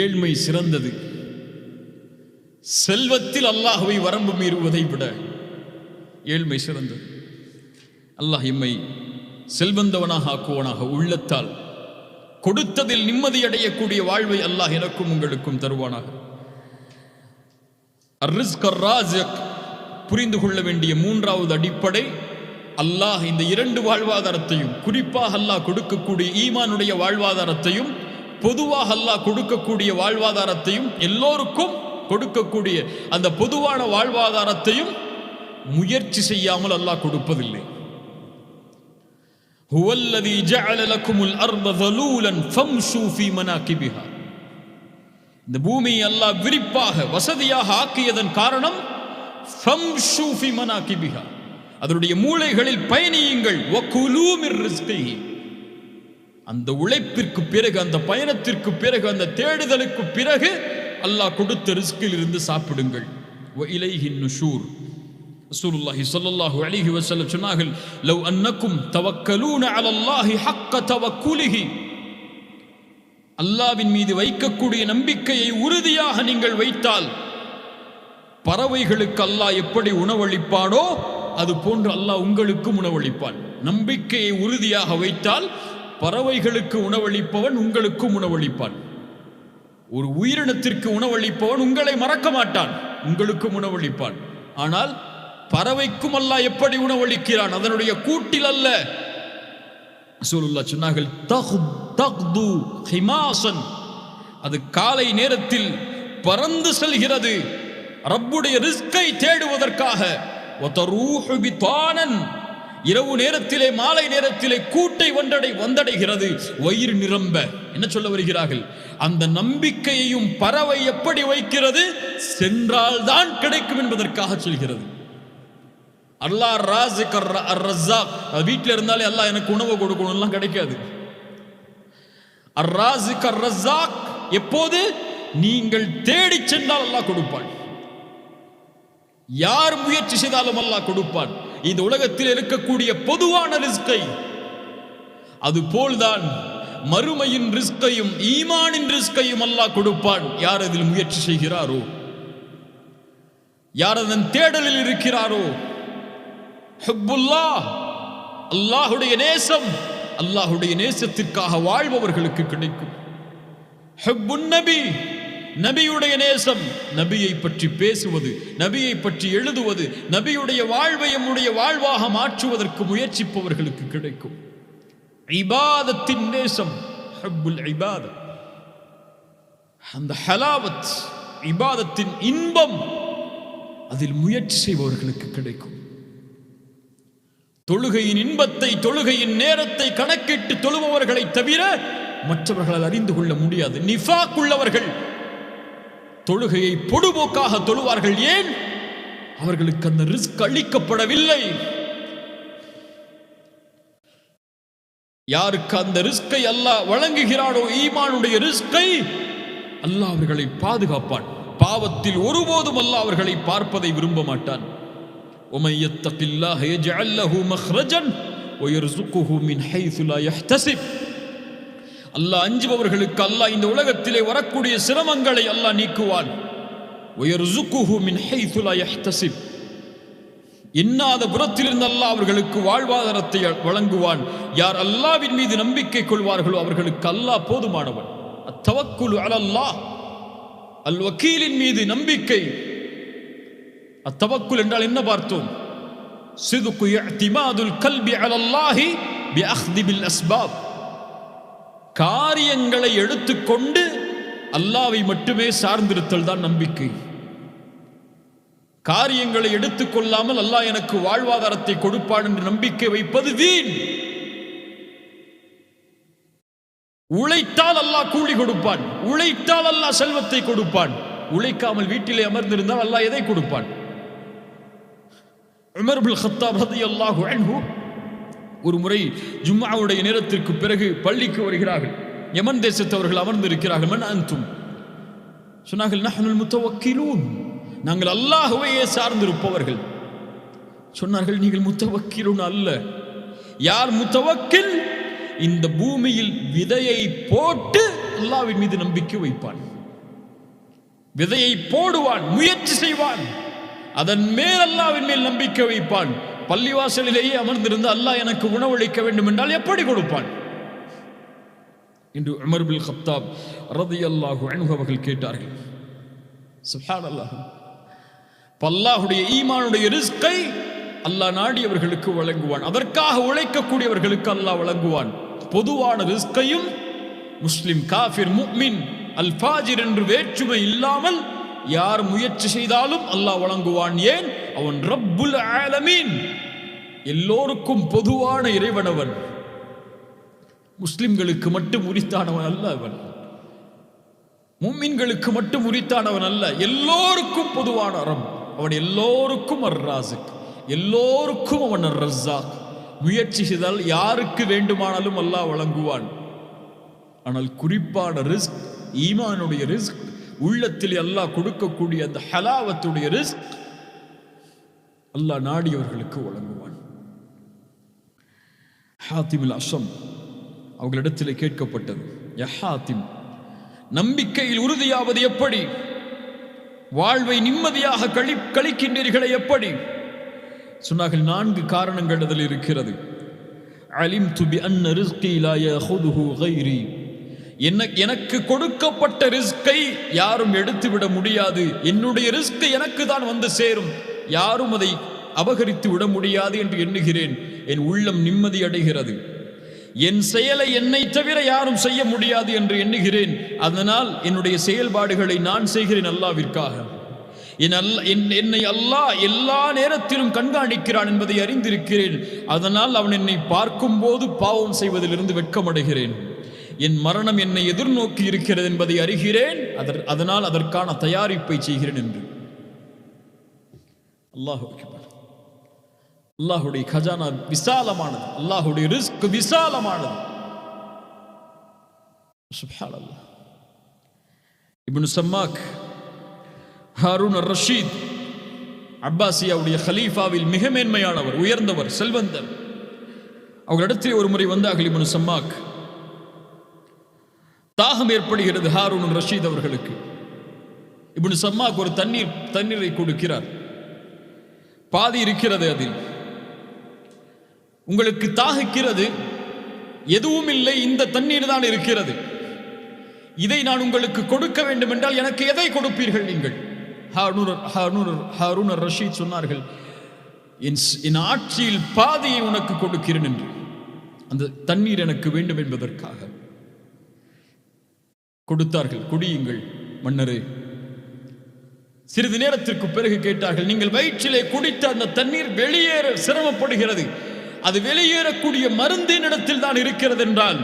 ஏழ்மை சிறந்தது. செல்வத்தில் அல்லாஹ்வை வரம்பு மீறுவதை விட ஏழ்மை சிறந்தது. அல்லாஹ் எம்மை செல்வந்தவனாக ஆக்குவனாக. உள்ளத்தால் கொடுத்ததில் நிம்மதி அடையக்கூடிய வாழ்வை அல்லாஹ் எனக்கும் உங்களுக்கும் தருவானாக. அர்ரிஸ்க் அர்ராஸிக். புரிந்து கொள்ள வேண்டிய 3வது அடிப்படை, அல்லாஹ் இந்த 2 வாழ்வாதாரத்தையும், குறிப்பாக அல்லாஹ் கொடுக்கக்கூடிய ஈமானுடைய வாழ்வாதாரத்தையும், பொதுவாக அல்லாஹ் கொடுக்கக்கூடிய வாழ்வாதாரத்தையும், எல்லோருக்கும் கொடுக்கக்கூடிய அந்த பொதுவான வாழ்வாதாரத்தையும் முயற்சி செய்யாமல் அல்லாஹ் கொடுப்பதில்லை. ஹுவல்லதீ ஜஅல லக்குமுல் அர்த ஸலூலன் ஃபம்ஷூ ஃபீ மனாகிபிஹா. இந்த பூமியை அல்லாஹ் விரிப்பாக வசதியாக ஆக்கியதன் காரணம் ஃபம்ஷூ ஃபீ மனாகிபிஹா, அதனுடைய மூலைகளில் பயணியுங்கள். வகுலூ மிர் ரிஸ்கிஹி. அந்த உழைப்பிற்கு பிறகு, அந்த பயணத்திற்கு பிறகு, அந்த தேடுதலுக்கு பிறகு அல்லாஹ் கொடுத்த ரிஸ்கில் இருந்து சாப்பிடுங்கள். வ இலைஹின் நுஷூர். ரசூலுல்லாஹி ஸல்லல்லாஹு அலைஹி வஸல்லம் சொன்னார்கள், லவ் அன்னக்கும் தவக்கலூன அலல்லாஹி ஹக்க தவக்குலிஹி. அல்லாஹ்வின் மீது வைக்கக்கூடிய நம்பிக்கையை உறுதியாக நீங்கள் வைத்தால், பறவைகளுக்கு அல்லாஹ் எப்படி உணவளிப்பானோ அது போன்று அல்லாஹ் உங்களுக்கும் உணவளிப்பான். நம்பிக்கையை உறுதியாக வைத்தால் பறவைகளுக்கு உணவளிப்பவன் உங்களுக்கும் உணவளிப்பான். ஒரு உயிரினத்திற்கு உணவளிப்பவன் உங்களை மறக்க மாட்டான், உங்களுக்கும் உணவளிப்பான். ஆனால் பறவைக்கும் அல்லாஹ் எப்படி உணவளிக்கிறான்? அதனுடைய கூட்டில் அல்ல. ரசூலுல்லாஹ் சொன்னார்கள், தக்து ஹிமாசன். அது காலை நேரத்தில் பறந்து செல்கிறது ரப்புடைய ரிஸ்கை தேடுவதற்காக. வதரூஹு பிதானன். இரவு நேரத்திலே, மாலை நேரத்திலே கூட்டை வந்தடைகிறது வயிறு நிரம்ப. என்ன சொல்ல வருகிறார்கள்? அந்த நம்பிக்கையையும் பறவை எப்படி வைக்கிறது? சென்றால் தான் கிடைக்கும் என்பதற்காக சொல்கிறது. அல்லாஹ் ராஸிக் அர்-ரஸாக். வீட்டில் இருந்தாலே அல்லாஹ் எனக்கு உணவு கொடுக்கணும்லாம் கிடைக்காது. அர்-ராஸிக் அர்-ரஸாக் எப்போது? நீங்கள் தேடி சென்றால் அல்லாஹ் கொடுப்பான். யார் முயற்சி செய்தாலும் அல்லாஹ் கொடுப்பான். இந்த உலகத்தில் இருக்கக்கூடிய பொதுவான ரிஸ்கை, அதுபோல்தான் மறுமையின் ரிஸ்கையும் ஈமானின் ரிஸ்கையும் அல்லாஹ் கொடுப்பான். யார் அதில் முயற்சி செய்கிறாரோ, யார் அதன் தேடலில் இருக்கிறாரோ. ஹுப்புல்லாஹ், அல்லாஹுடைய நேசம், அல்லாஹுடைய நேசத்திற்காக வாழ்பவர்களுக்கு கிடைக்கும். ஹுப்புன் நபி, நபியுடைய நேசம், நபியை பற்றி பேசுவது, நபியை பற்றி எழுதுவது, நபியுடைய வாழ்வை நம்முடைய வாழ்வாக மாற்றுவதற்கு முயற்சிப்பவர்களுக்கு கிடைக்கும். இபாதத்தின் நேசம், ஹுப்புல் இபாதத், அந்த ஹலாவத், இபாதத்தின் இன்பம் அதில் முயற்சி செய்பவர்களுக்கு கிடைக்கும். தொழுகையின் இன்பத்தை, தொழுகையின் நேரத்தை கணக்கிட்டு தொழுபவர்களை தவிர மற்றவர்களால் அறிந்து கொள்ள முடியாது. நிஃபாக் உள்ளவர்கள், தொழுகையை பொடுபோக்காக தொழுவார்கள். ஏன்? அவர்களுக்கு அந்த ரிஸ்க் அளிக்கப்படவில்லை. யாருக்கு அந்த ரிஸ்கை அல்லாஹ் வழங்குகிறானோ, ஈமானுடைய ரிஸ்கை, அல்லாஹ் அவர்களை பாதுகாப்பான். பாவத்தில் ஒருபோதும் அல்லாஹ் அவர்களை பார்ப்பதை விரும்ப மாட்டான். وَمَن يَتَّقِ اللَّهَ يَجْعَل لَّهُ مَخْرَجًا وَيَرْزُقْهُ مِنْ حَيْثُ لَا يَحْتَسِبُ. அல்லாஹ் அஞ்சுபவர்களுக்கு அல்லாஹ் இந்த உலகத்திலே வரக்கூடிய சிரமங்களை அல்லாஹ் நீக்குவான். وَيَرْزُقْهُ مِنْ حَيْثُ لَا يَحْتَسِبُ. எண்ணாத புறத்திலிருந்து அல்லாஹ் அவர்களுக்கு வாழ்வாதாரத்தை வழங்குவான். யார் அல்லாஹ்வின் மீது நம்பிக்கை கொள்வார்களோ அவர்களுக்கு அல்லாஹ் போதுமானவன். அத்தவக்குலு அலல்லாஹ், அல் வக்கீலின் மீது நம்பிக்கை. அத்தவக்குல் என்றால் என்ன பார்த்தோம்? சிதுகு இஅ்திமாதுல் கல்பி அலல்லாஹி பிஅக்தி பில் அஸ்பாப். காரியங்களை எடுத்துக்கொண்டு அல்லாஹ்வை மட்டுமே சார்ந்திருத்தல் தான் நம்பிக்கை. காரியங்களை எடுத்துக்கொள்ளாமல் அல்லாஹ் எனக்கு வாழ்வாதாரத்தை கொடுப்பான் என்று நம்பிக்கை வைப்பது வீண். உழைத்தால் அல்லாஹ் கூலி கொடுப்பான், உழைத்தால் அல்லாஹ் செல்வத்தை கொடுப்பான். உழைக்காமல் வீட்டிலே அமர்ந்திருந்தால் அல்லாஹ் எதை கொடுப்பான்? உமர் இப்னு கத்தாப் ரலியல்லாஹு அன்ஹு ஒரு முறை ஜும்ஆவுடைய நேரத்திற்கு பிறகு பள்ளிக்கு வருகிறார்கள். யமன் தேசத்தவர்கள் அமர்ந்திருக்கிறார்கள். மன் அன்தும்? சொன்னார்கள், நஹ்னுல் முத்தவக்கிலூன், நாங்கள் அல்லாஹ்வையே சார்ந்திருப்பவர்கள். சொன்னார்கள், நீங்கள் முத்தவக்கிலூன் அல்ல. யார் முத்தவக்கில்? இந்த பூமியில் விதையை போட்டு அல்லாஹ்வின் மீது நம்பிக்கை வைப்பான். விதையை போடுவான், முயற்சி செய்வான், அதன் மேல் அல்லாஹ்வின் மேல் நம்பிக்கை வைப்பான். பள்ளிவாசலிலேயே அமர்ந்திருந்து அல்லாஹ் எனக்கு உணவளிக்க வேண்டும் என்றால் எப்படி கொடுப்பான் என்று உமர் இப்னு கத்தாப் ரலியல்லாஹு அன்ஹு அவர்கள் கேட்டார்கள். சுப்ஹானல்லாஹ். அல்லாஹ்வுடைய ஈமானுடைய ரிஸ்கை அல்லாஹ் நாடியவர்களுக்கு வழங்குவான். அதற்காக உழைக்கக்கூடியவர்களுக்கு அல்லாஹ் வழங்குவான். பொதுவான ரிஸ்கையும் முஸ்லிம், காஃபிர், முஃமின், அல் ஃபாஜிர் என்று வேற்றுமை இல்லாமல் யார் முயற்சி செய்தாலும் அல்லாஹ் வழங்குவான். ஏன்? அவன் ரப்புல் ஆலமீன், எல்லோருக்கும் பொதுவான இறைவனவன். முஸ்லிம்களுக்கு மட்டும் உரித்தானவன் அல்ல அவன், முஃமின்களுக்கு மட்டும் உரித்தானவன் அல்ல, எல்லோருக்கும் பொதுவான ரப். அவன் எல்லோருக்கும் அர்-ராஸிக், எல்லோருக்கும் அவன் அர்-ரஸாக். முயற்சி செய்தால் யாருக்கு வேண்டுமானாலும் அல்லாஹ் வழங்குவான். ஆனால் குறிப்பான ரிஸ்க், ஈமானுடைய ரிஸ்க், உள்ளத்தில் அல்லாஹ் கொடுக்கக்கூடிய அந்த ஹலாவத்துடைய ரிஸ்க் அல்லாஹ் நாடியவர்களுக்கு வழங்குவான். ஹாத்திம் அல்-அஸம் அவர்களிடத்தில் கேட்கப்பட்டது, யா ஹாத்திம், நம்பிக்கையில் உறுதியாவது எப்படி? வாழ்வை நிம்மதியாக கழிக்கின்றீர்களே எப்படி? சொன்னார்கள், 4 காரணங்கள் அதில் இருக்கிறது. அலிம்து பி அன்ன ரிஸ்கி லா யஹுதுஹு கைரி. எனக்கு கொடுக்கப்பட்ட ரிஸ்கை யாரும் எடுத்துவிட முடியாது. என்னுடைய ரிஸ்க் எனக்கு தான் வந்து சேரும், யாரும் அதை அபகரித்து விட முடியாது என்று எண்ணுகிறேன். என் உள்ளம் நிம்மதி அடைகிறது. என் செயலை என்னை தவிர யாரும் செய்ய முடியாது என்று எண்ணுகிறேன். அதனால் என்னுடைய செயல்பாடுகளை நான் செய்கிறேன் அல்லாஹ்விற்காக. என்னை அல்லாஹ் எல்லா நேரத்திலும் கண்காணிக்கிறான் என்பதை அறிந்திருக்கிறேன். அதனால் அவன் என்னை பார்க்கும் போது பாவம் செய்வதிலிருந்து வெட்கமடைகிறேன். என் மரணம் என்னை எதிர்நோக்கி இருக்கிறது என்பதை அறிகிறேன். அதனால் அதற்கான தயாரிப்பை செய்கிறேன் என்று. அல்லாஹ் அக்பர். அல்லாஹ்வுடைய கஜானா விசாலமானது, அல்லாஹ்வுடைய ரிஸ்க் விசாலமானது. சுப்ஹானல்லாஹ். இப்னு சம்மாக் ஹாரூன் அர்-ரஷீத் அப்பாசியாவுடைய கலீஃபாவில் மிக மேன்மையானவர், உயர்ந்தவர், செல்வந்தர். அவர்களிடத்தில் ஒரு முறை வந்தார்கள் இப்னு சம்மாக். தாகம் ஏற்படுகிறது ஹாரூன் அர்-ரஷீத் அவர்களுக்கு. இப்னு சம்மாக் ஒரு தண்ணீரை கொடுக்கிறார். பாதி இருக்கிறது அதில். உங்களுக்கு தாகிக்கிறது, எதுவும் இல்லை, இந்த தண்ணீர் தான் இருக்கிறது. இதை நான் உங்களுக்கு கொடுக்க வேண்டும் என்றால் எனக்கு எதை கொடுப்பீர்கள் நீங்கள்? ஹாரூன் அர்-ரஷீத் சொன்னார்கள், என் ஆட்சியில் பாதியை உனக்கு கொடுக்கிறேன் என்று. அந்த தண்ணீர் எனக்கு வேண்டும் என்பதற்காக கொடுத்தார்கள். குடியுங்கள் மன்னரே. சிறிது நேரத்திற்கு பிறகு கேட்டார்கள், நீங்கள் வயிற்றிலே குடித்த அந்த தண்ணீர் வெளியேற சிரமப்படுகிறது, அது வெளியேறக்கூடிய மருந்தின் இடத்தில் தான் இருக்கிறது என்றால்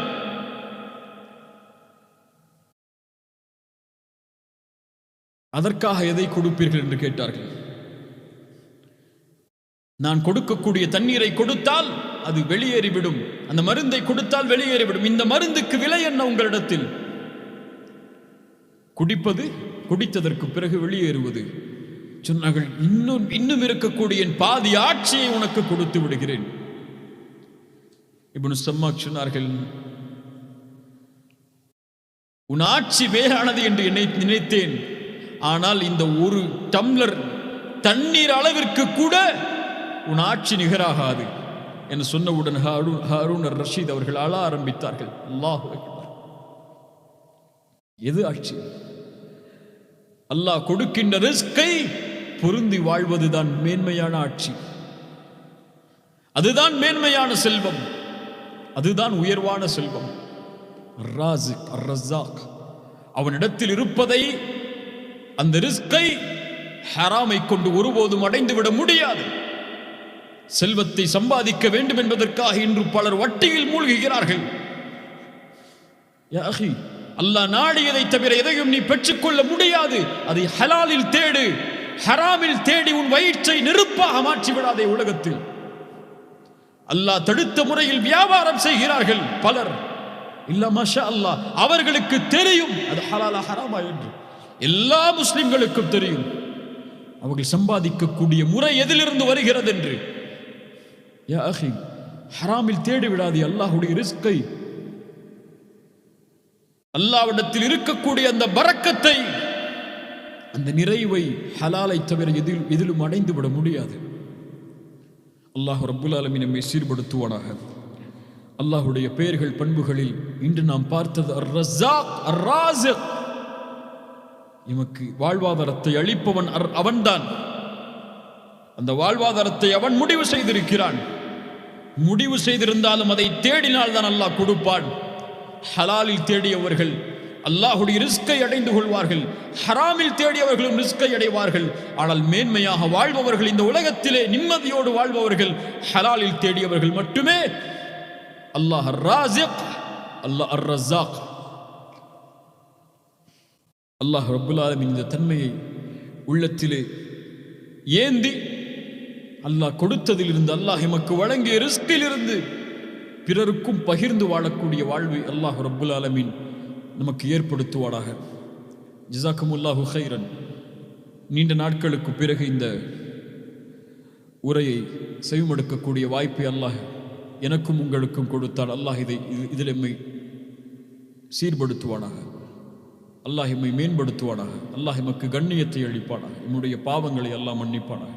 அதற்காக எதை கொடுப்பீர்கள் என்று கேட்டார்கள். நான் கொடுக்கக்கூடிய தண்ணீரை கொடுத்தால் அது வெளியேறிவிடும், அந்த மருந்தை கொடுத்தால் வெளியேறிவிடும். இந்த மருந்துக்கு விலை என்ன உங்களிடத்தில்? குடிப்பது, குடித்ததற்கு பிறகு வெளியேறுவது. சொன்னார்கள், இன்னும் இருக்கக்கூடிய என் பாதி ஆட்சியை உனக்கு கொடுத்து விடுகிறேன். இப்னு சம்மாக் சொன்னார்கள், உன் ஆட்சி வேறானது என்று நினைத்தேன், ஆனால் இந்த ஒரு டம்ளர் தண்ணீர் அளவிற்கு கூட உன் ஆட்சி நிகராகாது என்று சொன்னவுடன் ஹாரூன் ரஷீத் அவர்கள் அழ ஆரம்பித்தார்கள். அல்லாஹ் அக்பர். எது ஆட்சி? அல்லாஹ் கொடுக்கின்ற ரிஸ்கை பொருந்தி வாழ்வதுதான் மேன்மையான ஆட்சி. அதுதான் மேன்மையான செல்வம், அதுதான் உயர்வான செல்வம். ராஸிக் அர்-ரஸாக், அவனிடத்தில் இருப்பதை, அந்த ரிஸ்கை ஹராமை கொண்டு ஒருபோதும் அடைந்துவிட முடியாது. செல்வத்தை சம்பாதிக்க வேண்டும் என்பதற்காக இன்று பலர் வட்டியில் மூழ்குகிறார்கள். யா அஹி, அல்லாஹ் நாடியதை தவிர எதையும் நீ பெற்றுக்கொள்ள முடியாது. அதை ஹலாலில் தேடு, ஹராமில் தேடி உன் வயிற்றை நெருப்பாக மாற்றி விடாதே. உலகத்தில் அல்லாஹ் தடுத்த முறையில் வியாபாரம் செய்கிறார்கள் பலர். இல்ல மாஷா அல்லாஹ், அவர்களுக்கு தெரியும் அது ஹலாலா ஹராமா என்று. எல்லா முஸ்லிம்களுக்கும் தெரியும் அவர்கள் சம்பாதிக்கக்கூடிய முறை எதிலிருந்து வருகிறது என்று. யா அஹி, ஹராமில் தேடி விடாதே அல்லாஹ்வுடைய ரிஸ்கை. அல்லாஹ்விடத்தில் இருக்கக்கூடிய அந்த பரக்கத்தை, அந்த நிறைவை ஹலாலை தவிர எதிலும் அடைந்து விட முடியாது. அல்லாஹ் ரப்புல் ஆலமீன் நம்மை சீர்படுத்துவானாக. அல்லாஹ்வுடைய பெயர்கள் பண்புகளில் இன்று நாம் பார்த்தது அர்-ரஸாக் அர்-ராஸிக். நமக்கு வாழ்வாதாரத்தை அளிப்பவன் அவன்தான். அந்த வாழ்வாதாரத்தை அவன் முடிவு செய்திருக்கிறான். முடிவு செய்திருந்தாலும் அதை தேடினால் தான் அல்லாஹ் கொடுப்பான். ஹலாலில் தேடியவர்கள் அல்லாஹ்வுடைய ரிஸ்கை அடைந்து கொள்வார்கள், ஹராமில் தேடியவர்களும் ரிஸ்கை அடைவார்கள். ஆனால் மேன்மையாக வாழ்பவர்கள், இந்த உலகத்திலே நிம்மதியோடு வாழ்பவர்கள் ஹலாலில் தேடியவர்கள் மட்டுமே. அல்லாஹ் அர்-ராஸிக், அல்லாஹ் அர்-ரஸாக். அல்லாஹ் ரப்புல் ஆலமீன் இந்த தன்மையை உள்ளத்திலே ஏந்தி, அல்லாஹ் கொடுத்ததிலிருந்து, அல்லாஹ் எமக்கு வழங்கிய ரிஸ்கிலிருந்து பிறருக்கும் பகிர்ந்து வாழக்கூடிய வாழ்வை அல்லாஹ் ரப்புல் ஆலமீன் நமக்கு ஏற்படுத்துவாராக. ஜஸாக்குமுல்லாஹு கைரன். நீண்ட நாட்களுக்கு பிறகு இந்த உரையை செவிமடுக்கக்கூடிய வாய்ப்பை அல்லாஹ் எனக்கும் உங்களுக்கும் கொடுத்தால் அல்லாஹ் இதில் எம்மை சீர்படுத்துவானாக. அல்லாஹ் எம்மை மேம்படுத்துவானாக. அல்லாஹ் எமக்கு கண்ணியத்தை அளிப்பானாக. என்னுடைய பாவங்களை அல்லாஹ் மன்னிப்பானாக.